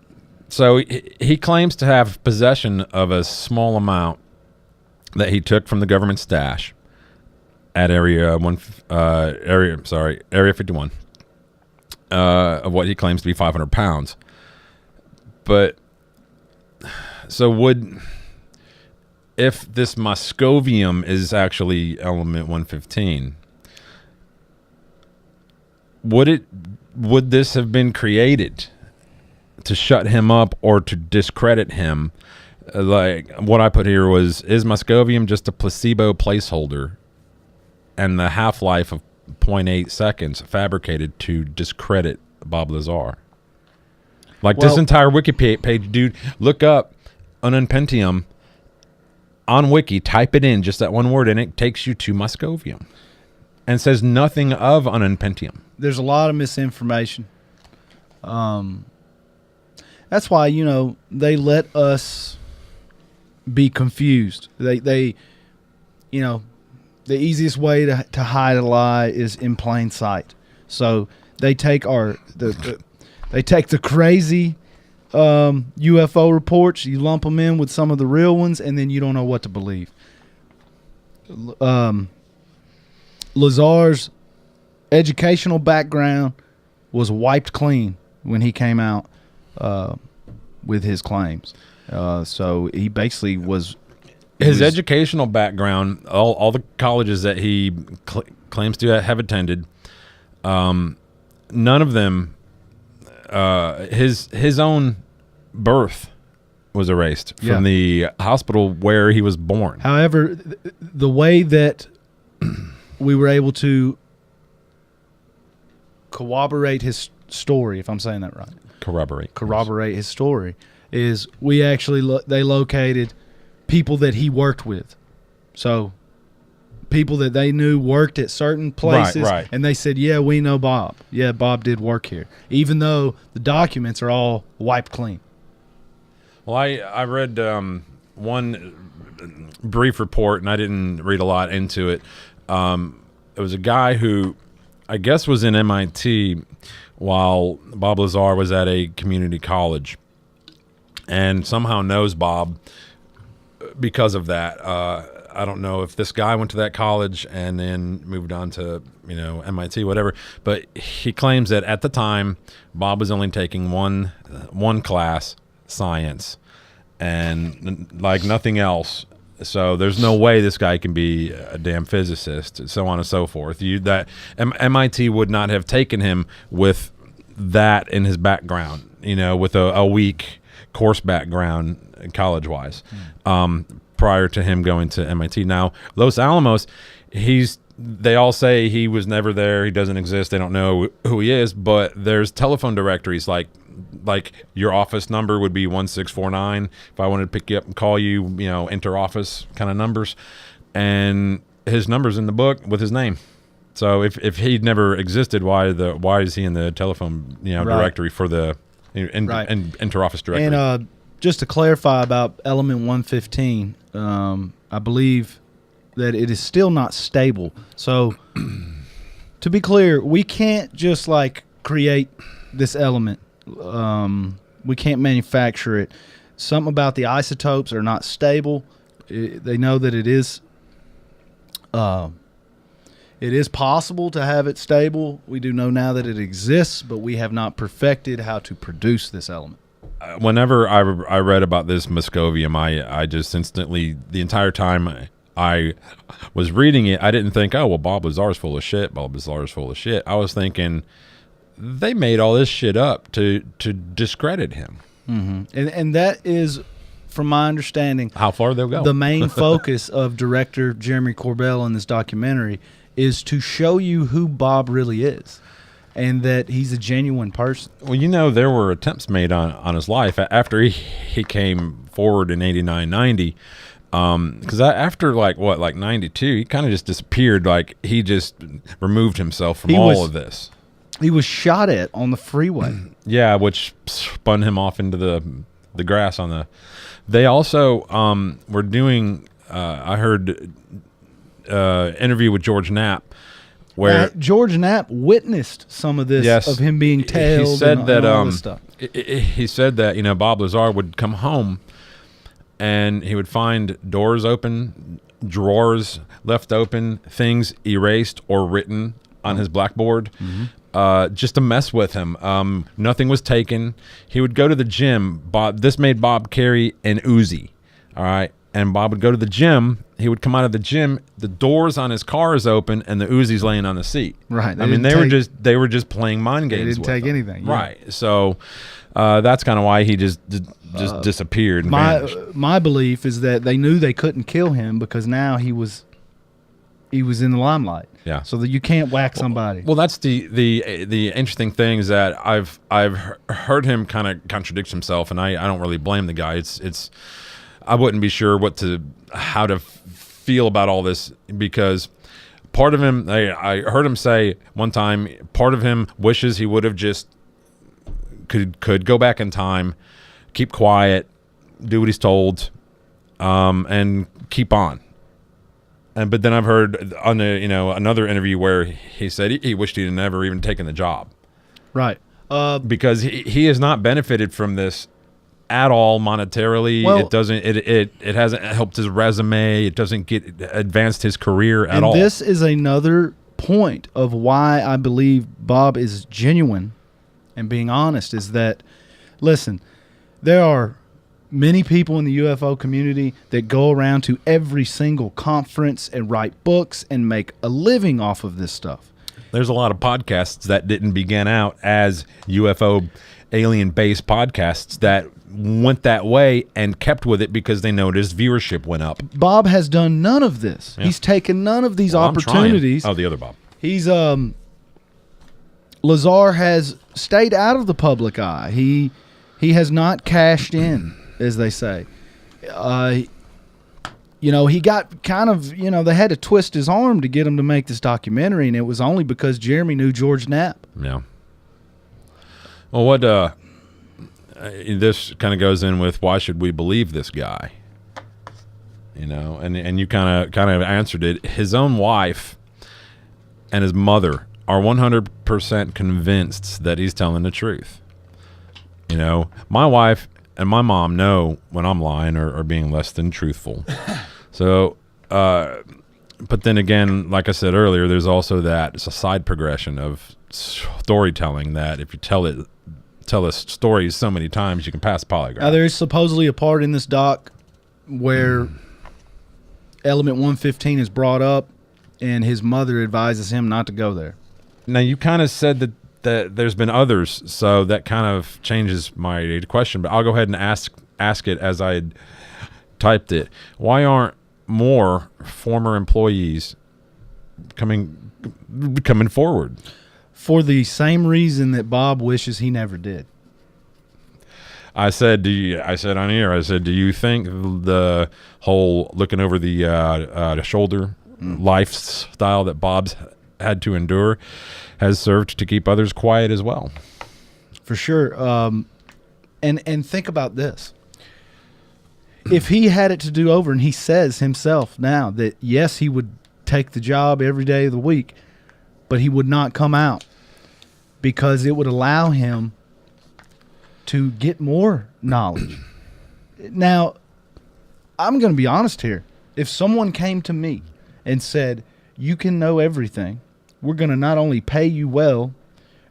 So he claims to have possession of a small amount that he took from the government stash at Area 51 of what he claims to be 500 pounds. But so if this moscovium is actually element 115, would this have been created to shut him up or to discredit him? Like what I put here is moscovium just a placebo placeholder and the half-life of 0.8 seconds fabricated to discredit Bob Lazar? Like this entire wiki page, dude, look up ununpentium on wiki, type it in, just that one word, and it takes you to moscovium and says nothing of ununpentium. There's a lot of misinformation. That's why, they let us be confused. They the easiest way to hide a lie is in plain sight. So they take the crazy UFO reports, you lump them in with some of the real ones, and then you don't know what to believe. Lazar's educational background was wiped clean when he came out with his claims. So he basically was... His educational background, all the colleges that he claims to have attended, none of them, his own birth was erased from the hospital where he was born. However, the way that we were able to corroborate his story, if I'm saying that right. Corroborate his story is we actually, they located people that he worked with. So people that they knew worked at certain places. Right. And they said, yeah, we know Bob. Yeah, Bob did work here. Even though the documents are all wiped clean. Well, I read one brief report, and I didn't read a lot into it. It was a guy who I guess was in MIT while Bob Lazar was at a community college and somehow knows Bob because of that. I don't know if this guy went to that college and then moved on to, MIT, whatever. But he claims that at the time, Bob was only taking one class, science, and like nothing else. So there's no way this guy can be a damn physicist, so on and so forth. MIT would not have taken him with that in his background, with a weak course background college-wise, prior to him going to MIT. Now, Los Alamos, they all say he was never there. He doesn't exist. They don't know who he is, but there's telephone directories like your office number would be 1649. If I wanted to pick you up and call you, enter office kind of numbers, and his number's in the book with his name. So if he'd never existed, why is he in the telephone directory for the inter-office directory? And just to clarify about element 115, I believe that it is still not stable. So to be clear, we can't just create this element. We can't manufacture it. Something about the isotopes are not stable. They know that it is possible to have it stable. We do know now that it exists, but we have not perfected how to produce this element. whenever I read about this Moscovium, I just instantly, the entire time I was reading it, I didn't think, oh, well, Bob Lazar's full of shit. Bob Lazar's full of shit. I was thinking they made all this shit up to discredit him. Mm-hmm. And that is, from my understanding, how far they'll go. The main focus of director Jeremy Corbell in this documentary is to show you who Bob really is, and that he's a genuine person. Well, there were attempts made on his life after he came forward in 89, 90. Because after like 92, he kind of just disappeared. Like he just removed himself from all of this. He was shot at on the freeway. Yeah, which spun him off into the grass on the. They also were doing. I heard interview with George Knapp, where George Knapp witnessed some of this, yes, of him being tailed. He said and all this stuff. He said that Bob Lazar would come home, and he would find doors open, drawers left open, things erased or written on his blackboard, just to mess with him. Nothing was taken. He would go to the gym. This made Bob carry an Uzi. All right. And Bob would go to the gym. He would come out of the gym. The doors on his car is open, and the Uzi's laying on the seat. Right. They were just playing mind games. They didn't take anything. Yeah. Right. So that's kind of why he just disappeared. And vanished. My belief is that they knew they couldn't kill him because now he was in the limelight. Yeah. So that you can't whack somebody. Well, that's the interesting thing is that I've heard him kind of contradict himself, and I don't really blame the guy. It's I wouldn't be sure how to feel about all this, because part of him, I heard him say one time, part of him wishes he would have just could go back in time, keep quiet, do what he's told, and keep on. But then I've heard on another interview where he said he wished he'd never even taken the job, right? Because he has not benefited from this at all monetarily. Well, it hasn't helped his resume. It doesn't get advanced his career at all. And this is another point of why I believe Bob is genuine and being honest, is that, listen, there are many people in the UFO community that go around to every single conference and write books and make a living off of this stuff. There's a lot of podcasts that didn't begin out as UFO alien-based podcasts that went that way and kept with it because they noticed viewership went up. Bob has done none of this. Yeah. He's taken none of these opportunities. Oh, the other Bob. He's Lazar has stayed out of the public eye. He has not cashed in, as they say. He got kind of, they had to twist his arm to get him to make this documentary, and it was only because Jeremy knew George Knapp. Yeah. Well, what this kind of goes in with, why should we believe this guy? And you kind of answered it. His own wife and his mother are 100% convinced that he's telling the truth. My wife and my mom know when I'm lying or being less than truthful. So, but then again, like I said earlier, there's also it's a side progression of storytelling that if you tell a story so many times, you can pass polygraph. Now, there is supposedly a part in this doc where element 115 is brought up, and his mother advises him not to go there. Now, you kind of said that there's been others, so that kind of changes my question, but I'll go ahead and ask it as I had typed it. Why aren't more former employees coming forward? For the same reason that Bob wishes he never did. I said on here, do you think the whole looking over the shoulder lifestyle that Bob's had to endure has served to keep others quiet as well? For sure. And think about this. If he had it to do over, and he says himself now that, yes, he would take the job every day of the week, but he would not come out because it would allow him to get more knowledge. Now, I'm going to be honest here. If someone came to me and said, you can know everything, we're going to not only pay you well,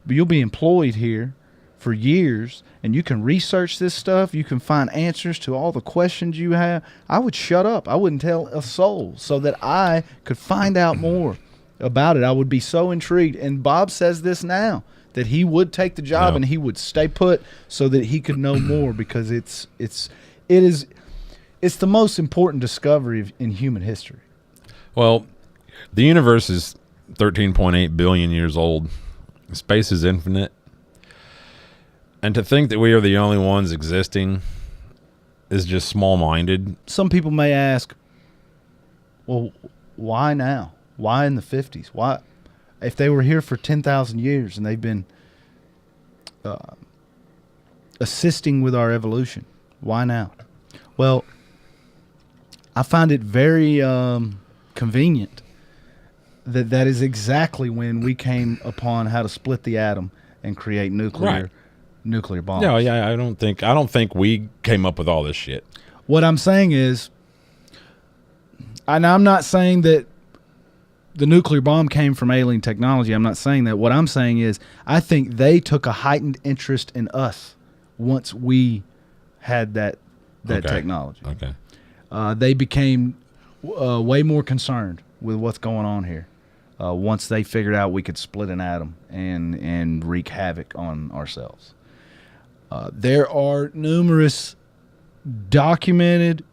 but you'll be employed here for years and you can research this stuff, you can find answers to all the questions you have, I would shut up. I wouldn't tell a soul so that I could find out more about it. I would be so intrigued. And Bob says this now, that he would take the job and he would stay put so that he could know more, because it's the most important discovery in human history. Well, the universe is 13.8 billion years old. Space is infinite. And to think that we are the only ones existing is just small-minded. Some people may ask, well, why now? Why in the 50s? Why, if they were here for 10,000 years and they've been assisting with our evolution, why now? Well, I find it very convenient that is exactly when we came upon how to split the atom and create nuclear bombs. No, yeah, I don't think we came up with all this shit. What I'm saying is, and I'm not saying that the nuclear bomb came from alien technology. I'm not saying that. What I'm saying is, I think they took a heightened interest in us once we had that technology. Okay. They became way more concerned with what's going on here once they figured out we could split an atom and wreak havoc on ourselves. There are numerous documented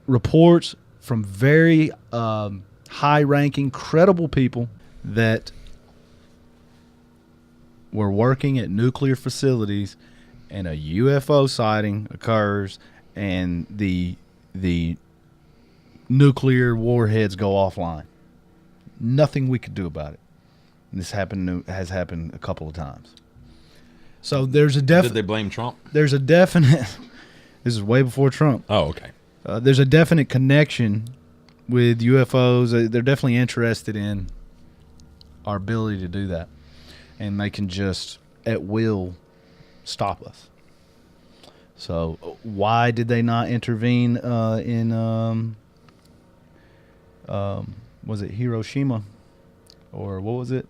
reports from very high-ranking, credible people that were working at nuclear facilities, and a UFO sighting occurs, and the nuclear warheads go offline. Nothing we could do about it. And this has happened a couple of times. So there's a Did they blame Trump? There's a definite. This is way before Trump. Oh, okay. There's a definite connection with UFOs. They're definitely interested in our ability to do that, and they can just at will stop us. So why did they not intervene in was it Hiroshima or what was it?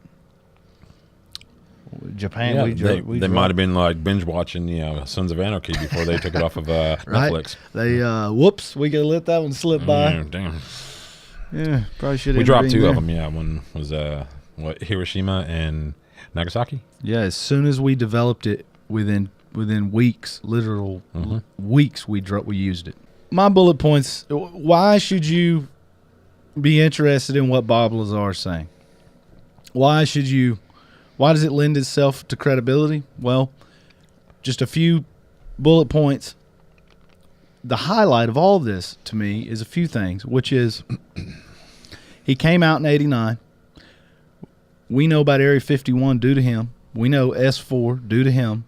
Japan. Yeah, they might have been like binge watching, Sons of Anarchy before they took it off of Netflix. They whoops, we could let that one slip by. Damn. Yeah, probably should have. We dropped two of them. Yeah, one was Hiroshima and Nagasaki. Yeah, as soon as we developed it, within weeks, literal weeks, we used it. My bullet points: why should you be interested in what Bob Lazar is saying? Why does it lend itself to credibility? Well, just a few bullet points. The highlight of all this to me is a few things, which is he came out in 89. We know about Area 51 due to him. We know S4 due to him.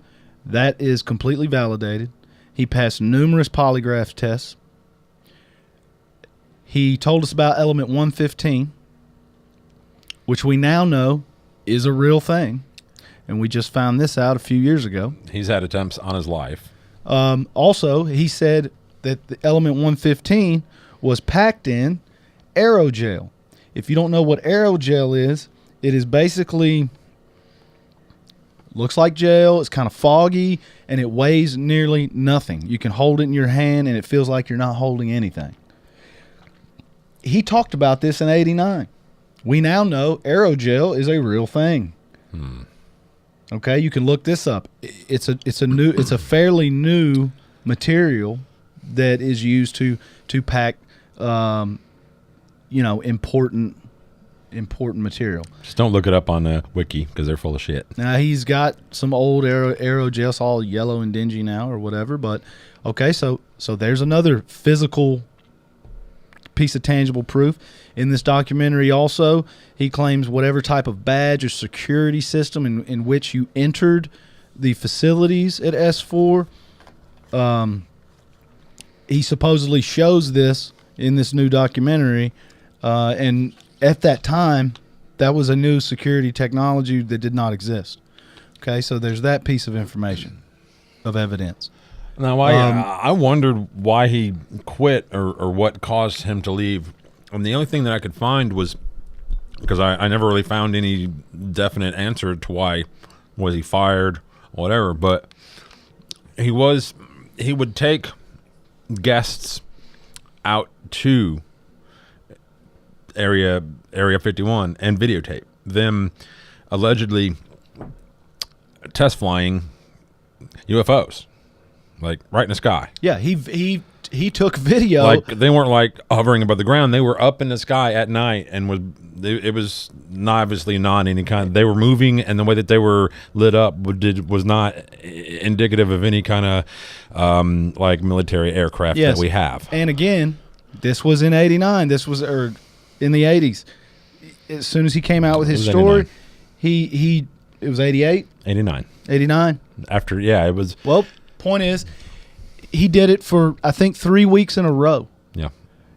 That is completely validated. He passed numerous polygraph tests. He told us about element 115, which we now know is a real thing. And we just found this out a few years ago. He's had attempts on his life. Also, he said that the element 115 was packed in aerogel. If you don't know what aerogel is, it is basically looks like gel. It's kind of foggy, and it weighs nearly nothing. You can hold it in your hand, and it feels like you're not holding anything. He talked about this in 89. We now know aerogel is a real thing. Okay, you can look this up. It's a fairly new material that is used to pack important material. Just don't look it up on the wiki because they're full of shit. Now he's got some old aerogel, it's all yellow and dingy now or whatever, but okay, so there's another physical piece of tangible proof. In this documentary also, he claims whatever type of badge or security system in which you entered the facilities at S4, he supposedly shows this in this new documentary, and at that time, that was a new security technology that did not exist. Okay, so there's that piece of information, of evidence. Now, I wondered why he quit or what caused him to leave. And the only thing that I could find was, because I never really found any definite answer to why. Was he fired? whatever. But he would take guests out to Area 51 and videotape them allegedly test flying UFOs, like right in the sky. Yeah, he took video. Like they weren't like hovering above the ground; they were up in the sky at night, and it was obviously not any kind. They were moving, and the way that they were lit up was not indicative of any kind of like military aircraft that we have. And again, this was in '89. This was in the '80s. As soon as he came out with his story, 89. It was 88, 89. After it was. Well, point is, he did it for I think 3 weeks in a row. Yeah.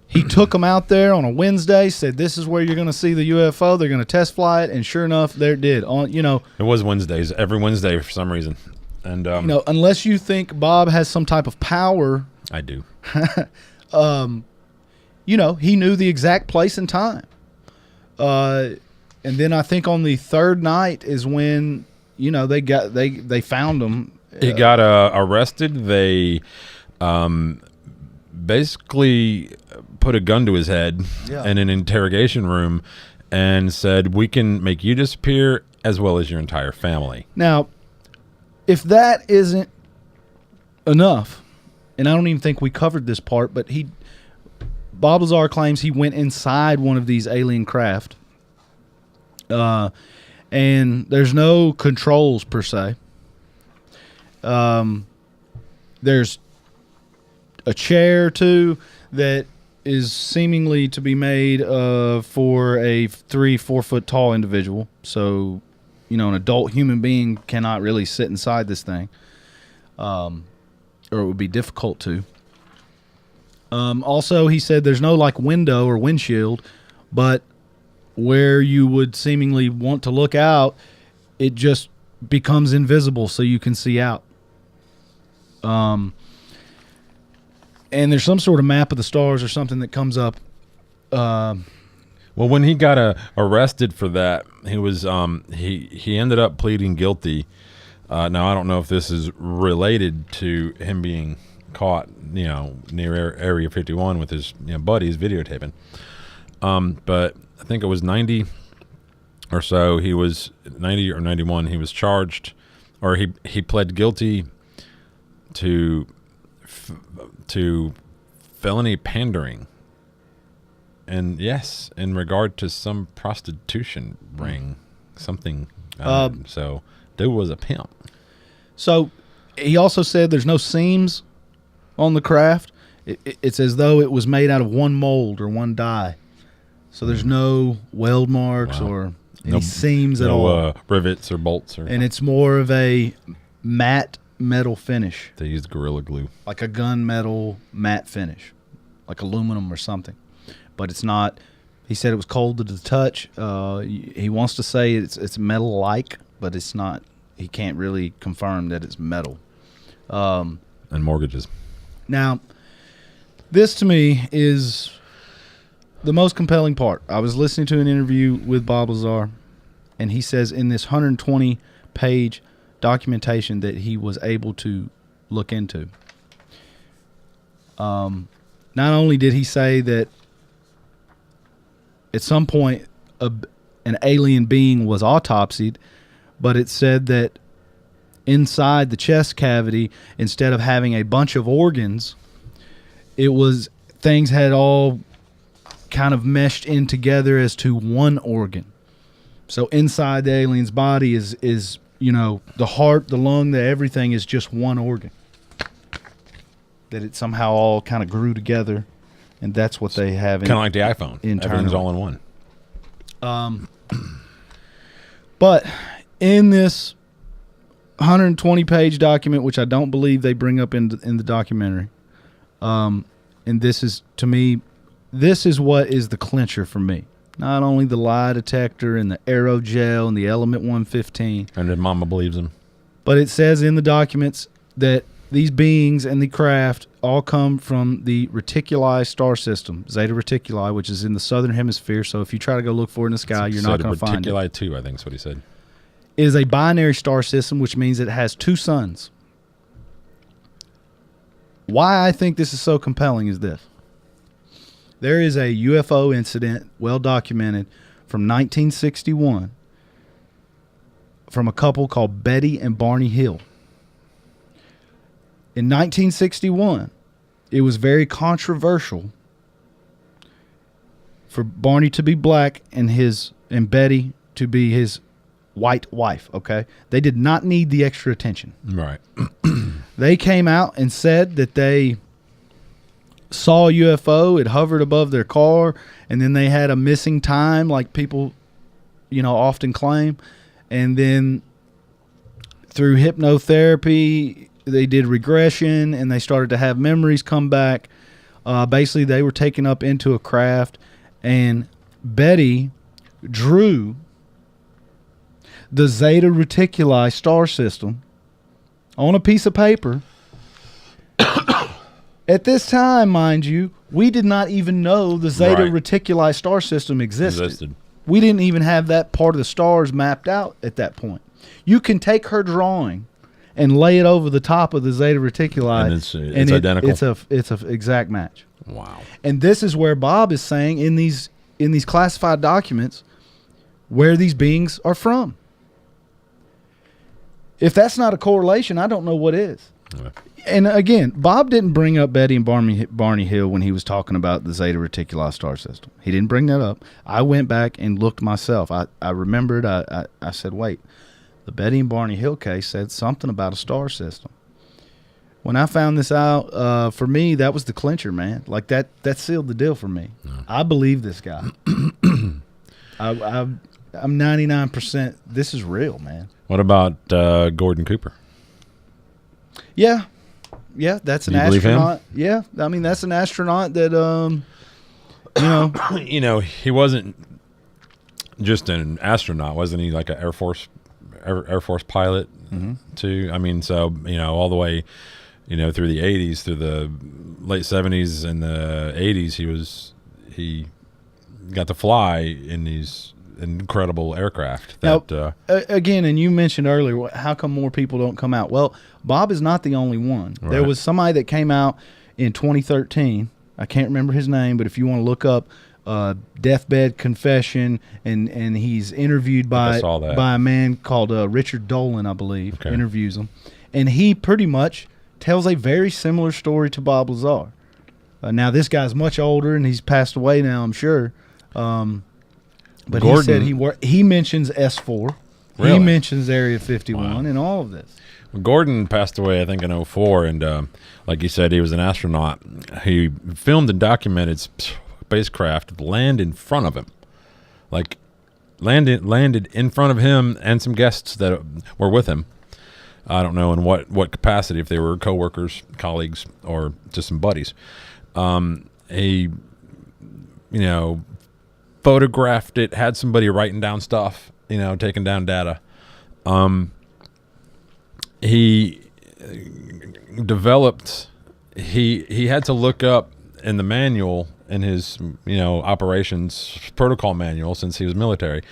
He took them out there on a Wednesday, said this is where you're going to see the UFO. They're going to test fly it, and sure enough, there it did. It was Wednesdays, every Wednesday for some reason, and unless you think Bob has some type of power, I do. He knew the exact place and time. And then I think on the third night is when they found him. He got arrested. They basically put a gun to his head in an interrogation room and said, "We can make you disappear as well as your entire family." Now, if that isn't enough, and I don't even think we covered this part, but Bob Lazar claims he went inside one of these alien craft. And there's no controls per se. There's a chair too that is seemingly to be made for a 3-4 foot tall individual. So, an adult human being cannot really sit inside this thing, or it would be difficult to. Also, he said there's no like window or windshield, but where you would seemingly want to look out, it just becomes invisible so you can see out. And there's some sort of map of the stars or something that comes up. Well, when he got arrested for that, he was he ended up pleading guilty. Now I don't know if this is related to him being caught, near Area 51 with his buddies videotaping. But I think it was 90 or so. He was 90 or 91. He was charged, or he pled guilty to felony pandering. And yes, in regard to some prostitution ring, something. So, dude was a pimp. So, he also said there's no seams on the craft. It's as though it was made out of one mold or one die. So there's no weld marks or any seams at all. Rivets or bolts. And it's more of a matte metal finish. They used Gorilla Glue. Like a gunmetal matte finish. Like aluminum or something. But it's not. He said it was cold to the touch. He wants to say it's metal-like, but it's not. He can't really confirm that it's metal. And mortgages. Now, this to me is the most compelling part. I was listening to an interview with Bob Lazar, and he says in this 120-page documentation that he was able to look into, not only did he say that at some point an alien being was autopsied, but it said that inside the chest cavity, instead of having a bunch of organs, things had all kind of meshed in together as to one organ. So inside the alien's body is the heart, the lung, everything is just one organ. That it somehow all kind of grew together, and that's what they have. Kind of like the iPhone. Everything's all in one. But in this 120-page document, which I don't believe they bring up in the documentary, and this is, to me, this is what is the clincher for me. Not only the lie detector and the aerogel and the element 115. And his mama believes him. But it says in the documents that these beings and the craft all come from the Reticuli star system, Zeta Reticuli, which is in the southern hemisphere. So if you try to go look for it in the sky, you're not going to find it. Reticuli 2, I think is what he said. is a binary star system, which means it has two suns. Why I think this is so compelling is this. There is a UFO incident, well documented, from 1961 from a couple called Betty and Barney Hill. In 1961, it was very controversial for Barney to be black and Betty to be his white wife, okay? They did not need the extra attention. Right. They came out and said that they saw a UFO. It hovered above their car, and then they had a missing time, like people, often claim. And then through hypnotherapy, they did regression, and they started to have memories come back. Basically, they were taken up into a craft, and Betty drew the Zeta Reticuli star system on a piece of paper. At this time, mind you, we did not even know the Zeta Reticuli star system existed. We didn't even have that part of the stars mapped out at that point. You can take her drawing and lay it over the top of the Zeta Reticuli, and it's identical. It's a exact match. Wow. And this is where Bob is saying in these classified documents where these beings are from. If that's not a correlation, I don't know what is. Yeah. And again, Bob didn't bring up Betty and Barney Hill when he was talking about the Zeta Reticuli star system. He didn't bring that up. I went back and looked myself. I remembered. I said, wait, the Betty and Barney Hill case said something about a star system. When I found this out, for me, that was the clincher, man. Like that sealed the deal for me. No. I believe this guy. I'm 99%. This is real, man. What about Gordon Cooper? Yeah, that's an astronaut. Yeah, I mean that's an astronaut that he wasn't just an astronaut, wasn't he? Like an Air Force pilot too. I mean, so all the way, through the 80s, through the late 70s and the 80s, he got to fly in these incredible aircraft. Now, again, and you mentioned earlier, how come more people don't come out? Well, Bob is not the only one. Right. There was somebody that came out in 2013. I can't remember his name, but if you want to look up Deathbed Confession, and he's interviewed by a man called Richard Dolan, I believe, interviews him. And he pretty much tells a very similar story to Bob Lazar. Now, this guy's much older, and he's passed away now, I'm sure. But Gordon, he said he mentions S4. Really? He mentions Area 51 and all of this. Well, Gordon passed away, I think, in 2004, and like you said, he was an astronaut. He filmed and documented spacecraft land in front of him. Like, landed in front of him and some guests that were with him. I don't know in what capacity, if they were coworkers, colleagues, or just some buddies. He, photographed it, had somebody writing down stuff, taking down data. He developed, he had to look up in the manual, in his, operations protocol manual, since he was military.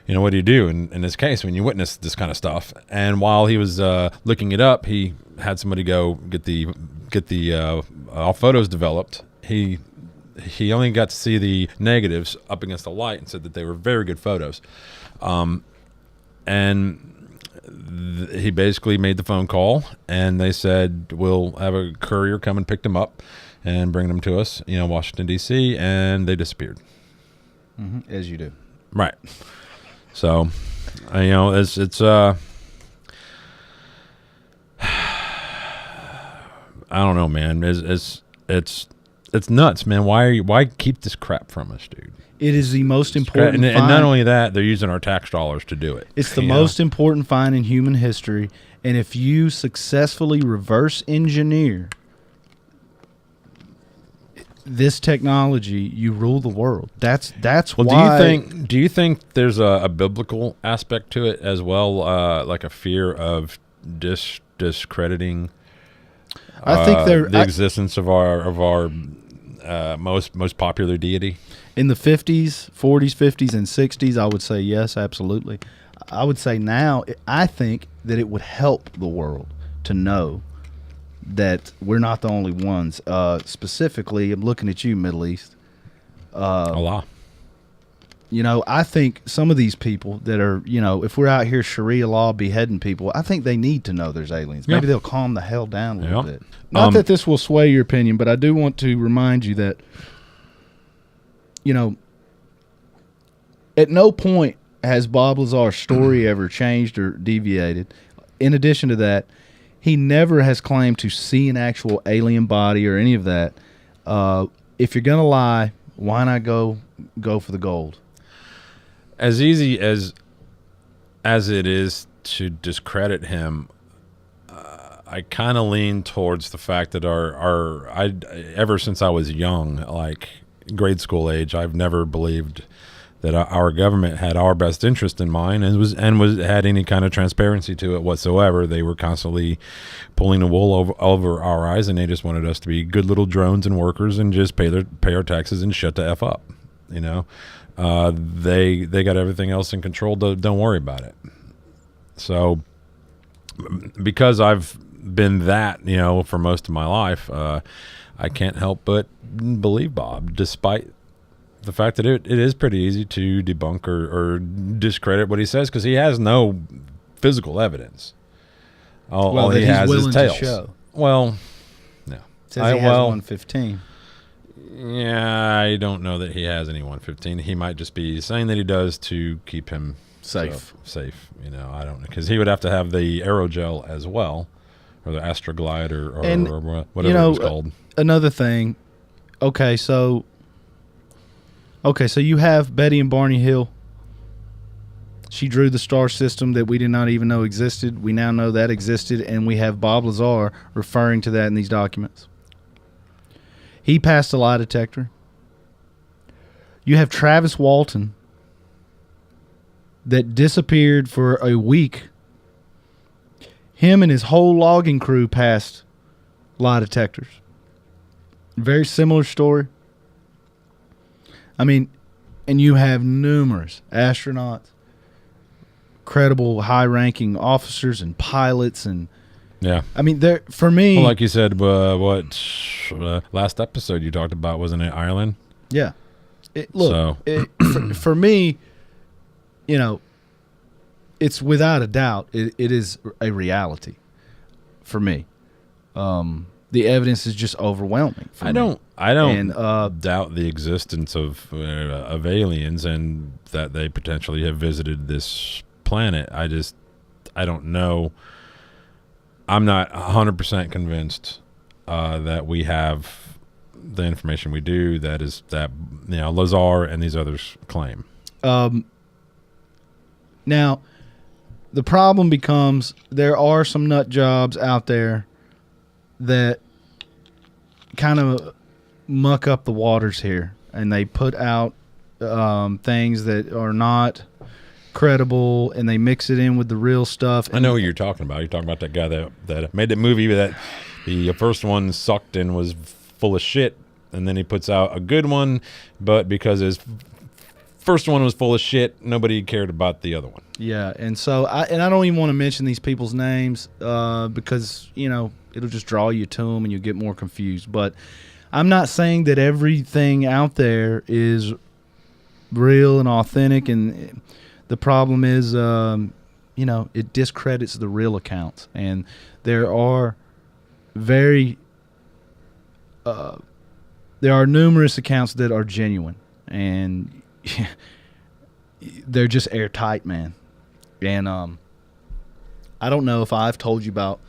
What do you do in this case when you witness this kind of stuff? And while he was looking it up, he had somebody go get the all photos developed. He only got to see the negatives up against the light and said that they were very good photos. He basically made the phone call, and they said, we'll have a courier come and pick them up and bring them to us, Washington, D.C., and they disappeared. Mm-hmm. As you do. Right. So, it's I don't know, man. It's nuts, man. Why keep this crap from us, dude? It is the most important and not only that, they're using our tax dollars to do it. It's the most important find in human history, and if you successfully reverse engineer this technology, you rule the world. That's why. Do you think there's a biblical aspect to it as well, like a fear of discrediting I think the existence of our most popular deity? In the 50s, 40s, 50s, and 60s, I would say yes, absolutely. I would say now, I think that it would help the world to know that we're not the only ones. Specifically, I'm looking at you, Middle East. Allah. You know, I think some of these people that are, you know, if we're out here Sharia law beheading people, I think they need to know there's aliens. Maybe they'll calm the hell down a little bit. Not that this will sway your opinion, but I do want to remind you that, you know, at no point has Bob Lazar's story ever changed or deviated. In addition to that, he never has claimed to see an actual alien body or any of that. If you're going to lie, why not go for the gold? As easy as it is to discredit him, I kind of lean towards the fact that ever since I was young, like grade school age, I've never believed that our government had our best interest in mind and had any kind of transparency to it whatsoever. They were constantly pulling the wool over our eyes, and they just wanted us to be good little drones and workers and just pay our taxes and shut the F up. You know, they got everything else in control. Don't worry about it. So, because I've been that, you know, for most of my life, I can't help but believe Bob, despite the fact that it is pretty easy to debunk or discredit what he says, because he has no physical evidence. All he has is tales. Well, no. It says he has 115. Yeah, I don't know that he has any 115. He might just be saying that he does to keep him safe. You know, I don't know, because he would have to have the aerogel as well, or the Astroglide, or whatever it's called. Another thing. Okay, so you have Betty and Barney Hill. She drew the star system that we did not even know existed. We now know that existed, and we have Bob Lazar referring to that in these documents. He passed a lie detector. You have Travis Walton that disappeared for a week. Him and his whole logging crew passed lie detectors. Very similar story. I mean, and you have numerous astronauts, credible high-ranking officers and pilots, and I mean, there for me. Well, like you said, last episode you talked about, wasn't it Ireland? Yeah. For me, you know, it's without a doubt it is a reality for me. The evidence is just overwhelming. I don't doubt the existence of aliens and that they potentially have visited this planet. I don't know. I'm not 100% convinced that we have the information we do. That Lazar and these others claim. Now, the problem becomes there are some nut jobs out there that kind of muck up the waters here, and they put out things that are not credible, and they mix it in with the real stuff. I know who you're talking about. You're talking about that guy that made that movie that the first one sucked and was full of shit, and then he puts out a good one, but because his first one was full of shit, nobody cared about the other one. Yeah, and so I don't even want to mention these people's names because, you know, it'll just draw you to them and you'll get more confused. But I'm not saying that everything out there is real and authentic, and the problem is, you know, it discredits the real accounts. And there are numerous accounts that are genuine, and they're just airtight, man. And I don't know if I've told you about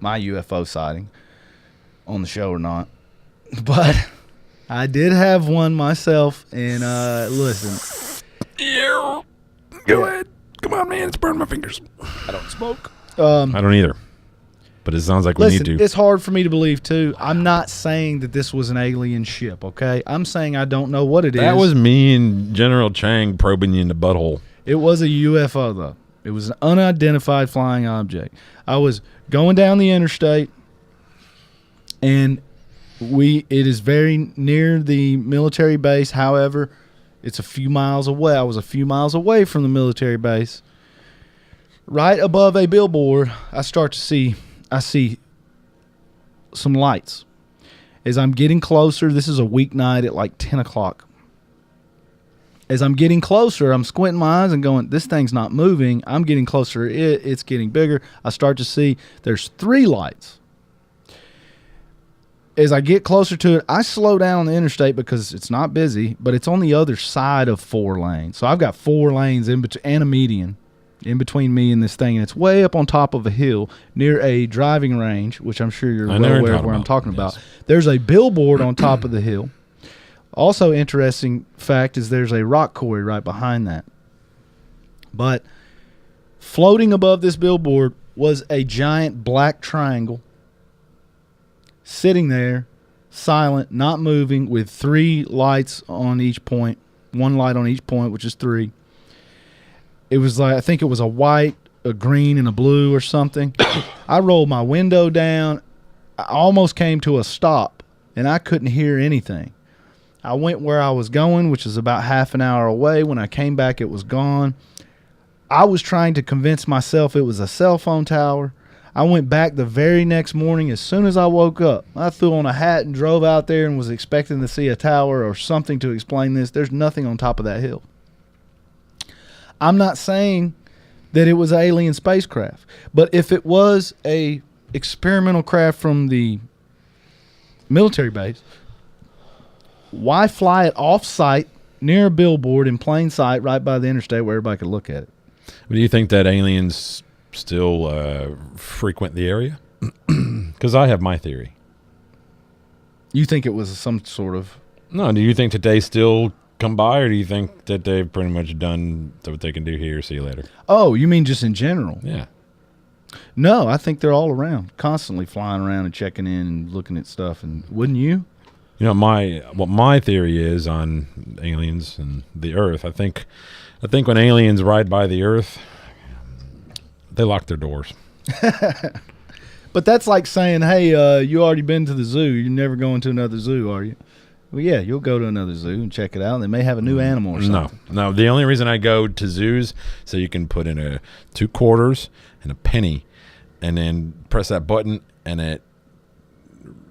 my UFO sighting on the show or not, but I did have one myself. And listen, go ahead, come on, man, it's burning my fingers. I don't smoke. I don't either, but it sounds like we need to. It's hard for me to believe too. I'm not saying that this was an alien ship, okay? I'm saying I don't know what it is. That was me and General Chang probing you in the butthole. It was a UFO, though. It was an unidentified flying object. I was going down the interstate, and it is very near the military base. However, It's a few miles away. I was a few miles away from the military base. Right above a billboard, I see some lights. As I'm getting closer, this is a weeknight at like 10 o'clock. As I'm getting closer, I'm squinting my eyes and going, this thing's not moving. I'm getting closer to it. It's getting bigger. I start to see there's 3 lights. As I get closer to it, I slow down on the interstate because it's not busy, but it's on the other side of 4 lanes. So I've got 4 lanes in between and a median in between me and this thing, and it's way up on top of a hill near a driving range, which I'm sure you're well aware of where I'm talking about. There's a billboard on top of the hill. Also interesting fact is there's a rock quarry right behind that. But floating above this billboard was a giant black triangle sitting there, silent, not moving, with 3 lights on each point, 1 light on each point, which is 3. It was like, I think it was a white, a green, and a blue or something. I rolled my window down. I almost came to a stop, and I couldn't hear anything. I went where I was going, which is about half an hour away. When I came back, it was gone. I was trying to convince myself it was a cell phone tower. I went back the very next morning. As soon as I woke up, I threw on a hat and drove out there and was expecting to see a tower or something to explain this. There's nothing on top of that hill. I'm not saying that it was an alien spacecraft, but if it was a experimental craft from the military base, why fly it off-site near a billboard in plain sight right by the interstate where everybody could look at it? Do you think that aliens still frequent the area? Because I have my theory. You think it was some sort of... No, do you think that they still come by, or do you think that they've pretty much done what they can do here? See you later. Oh, you mean just in general? Yeah. No, I think they're all around, constantly flying around and checking in and looking at stuff. And wouldn't you? You know, what my theory is on aliens and the Earth. I think when aliens ride by the Earth, they lock their doors. But that's like saying, hey, you already been to the zoo. You're never going to another zoo, are you? Well, yeah, you'll go to another zoo and check it out. They may have a new animal or something. No. The only reason I go to zoos so you can put in 2 quarters and a penny, and then press that button, and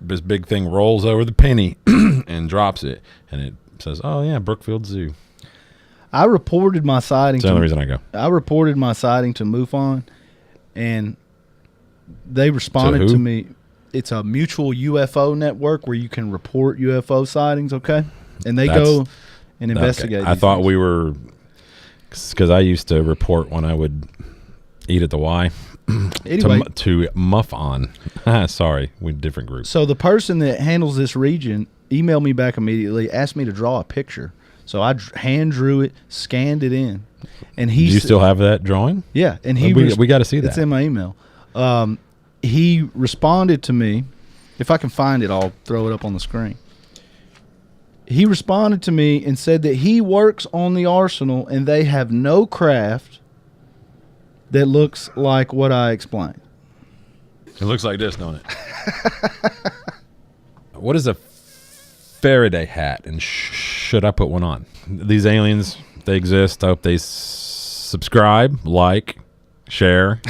this big thing rolls over the penny and drops it, and it says, "Oh yeah, Brookfield Zoo." I reported my sighting. That's the only reason I go. I reported my sighting to MUFON, and they responded to me. It's a mutual UFO network where you can report UFO sightings, okay? And they go and investigate. I thought we were, because I used to report when I would eat at the Y. Anyway, to muff on. Sorry, we're different groups. So the person that handles this region emailed me back immediately, asked me to draw a picture. So I hand drew it, scanned it in, and he. Do you still have that drawing? Yeah, and we got to see that. It's in my email. He responded to me. If I can find it, I'll throw it up on the screen. He responded to me and said that he works on the arsenal and they have no craft that looks like what I explained. It looks like this, don't it? What is a Faraday hat, and should I put one on? These aliens, they exist. I hope they subscribe, like, share.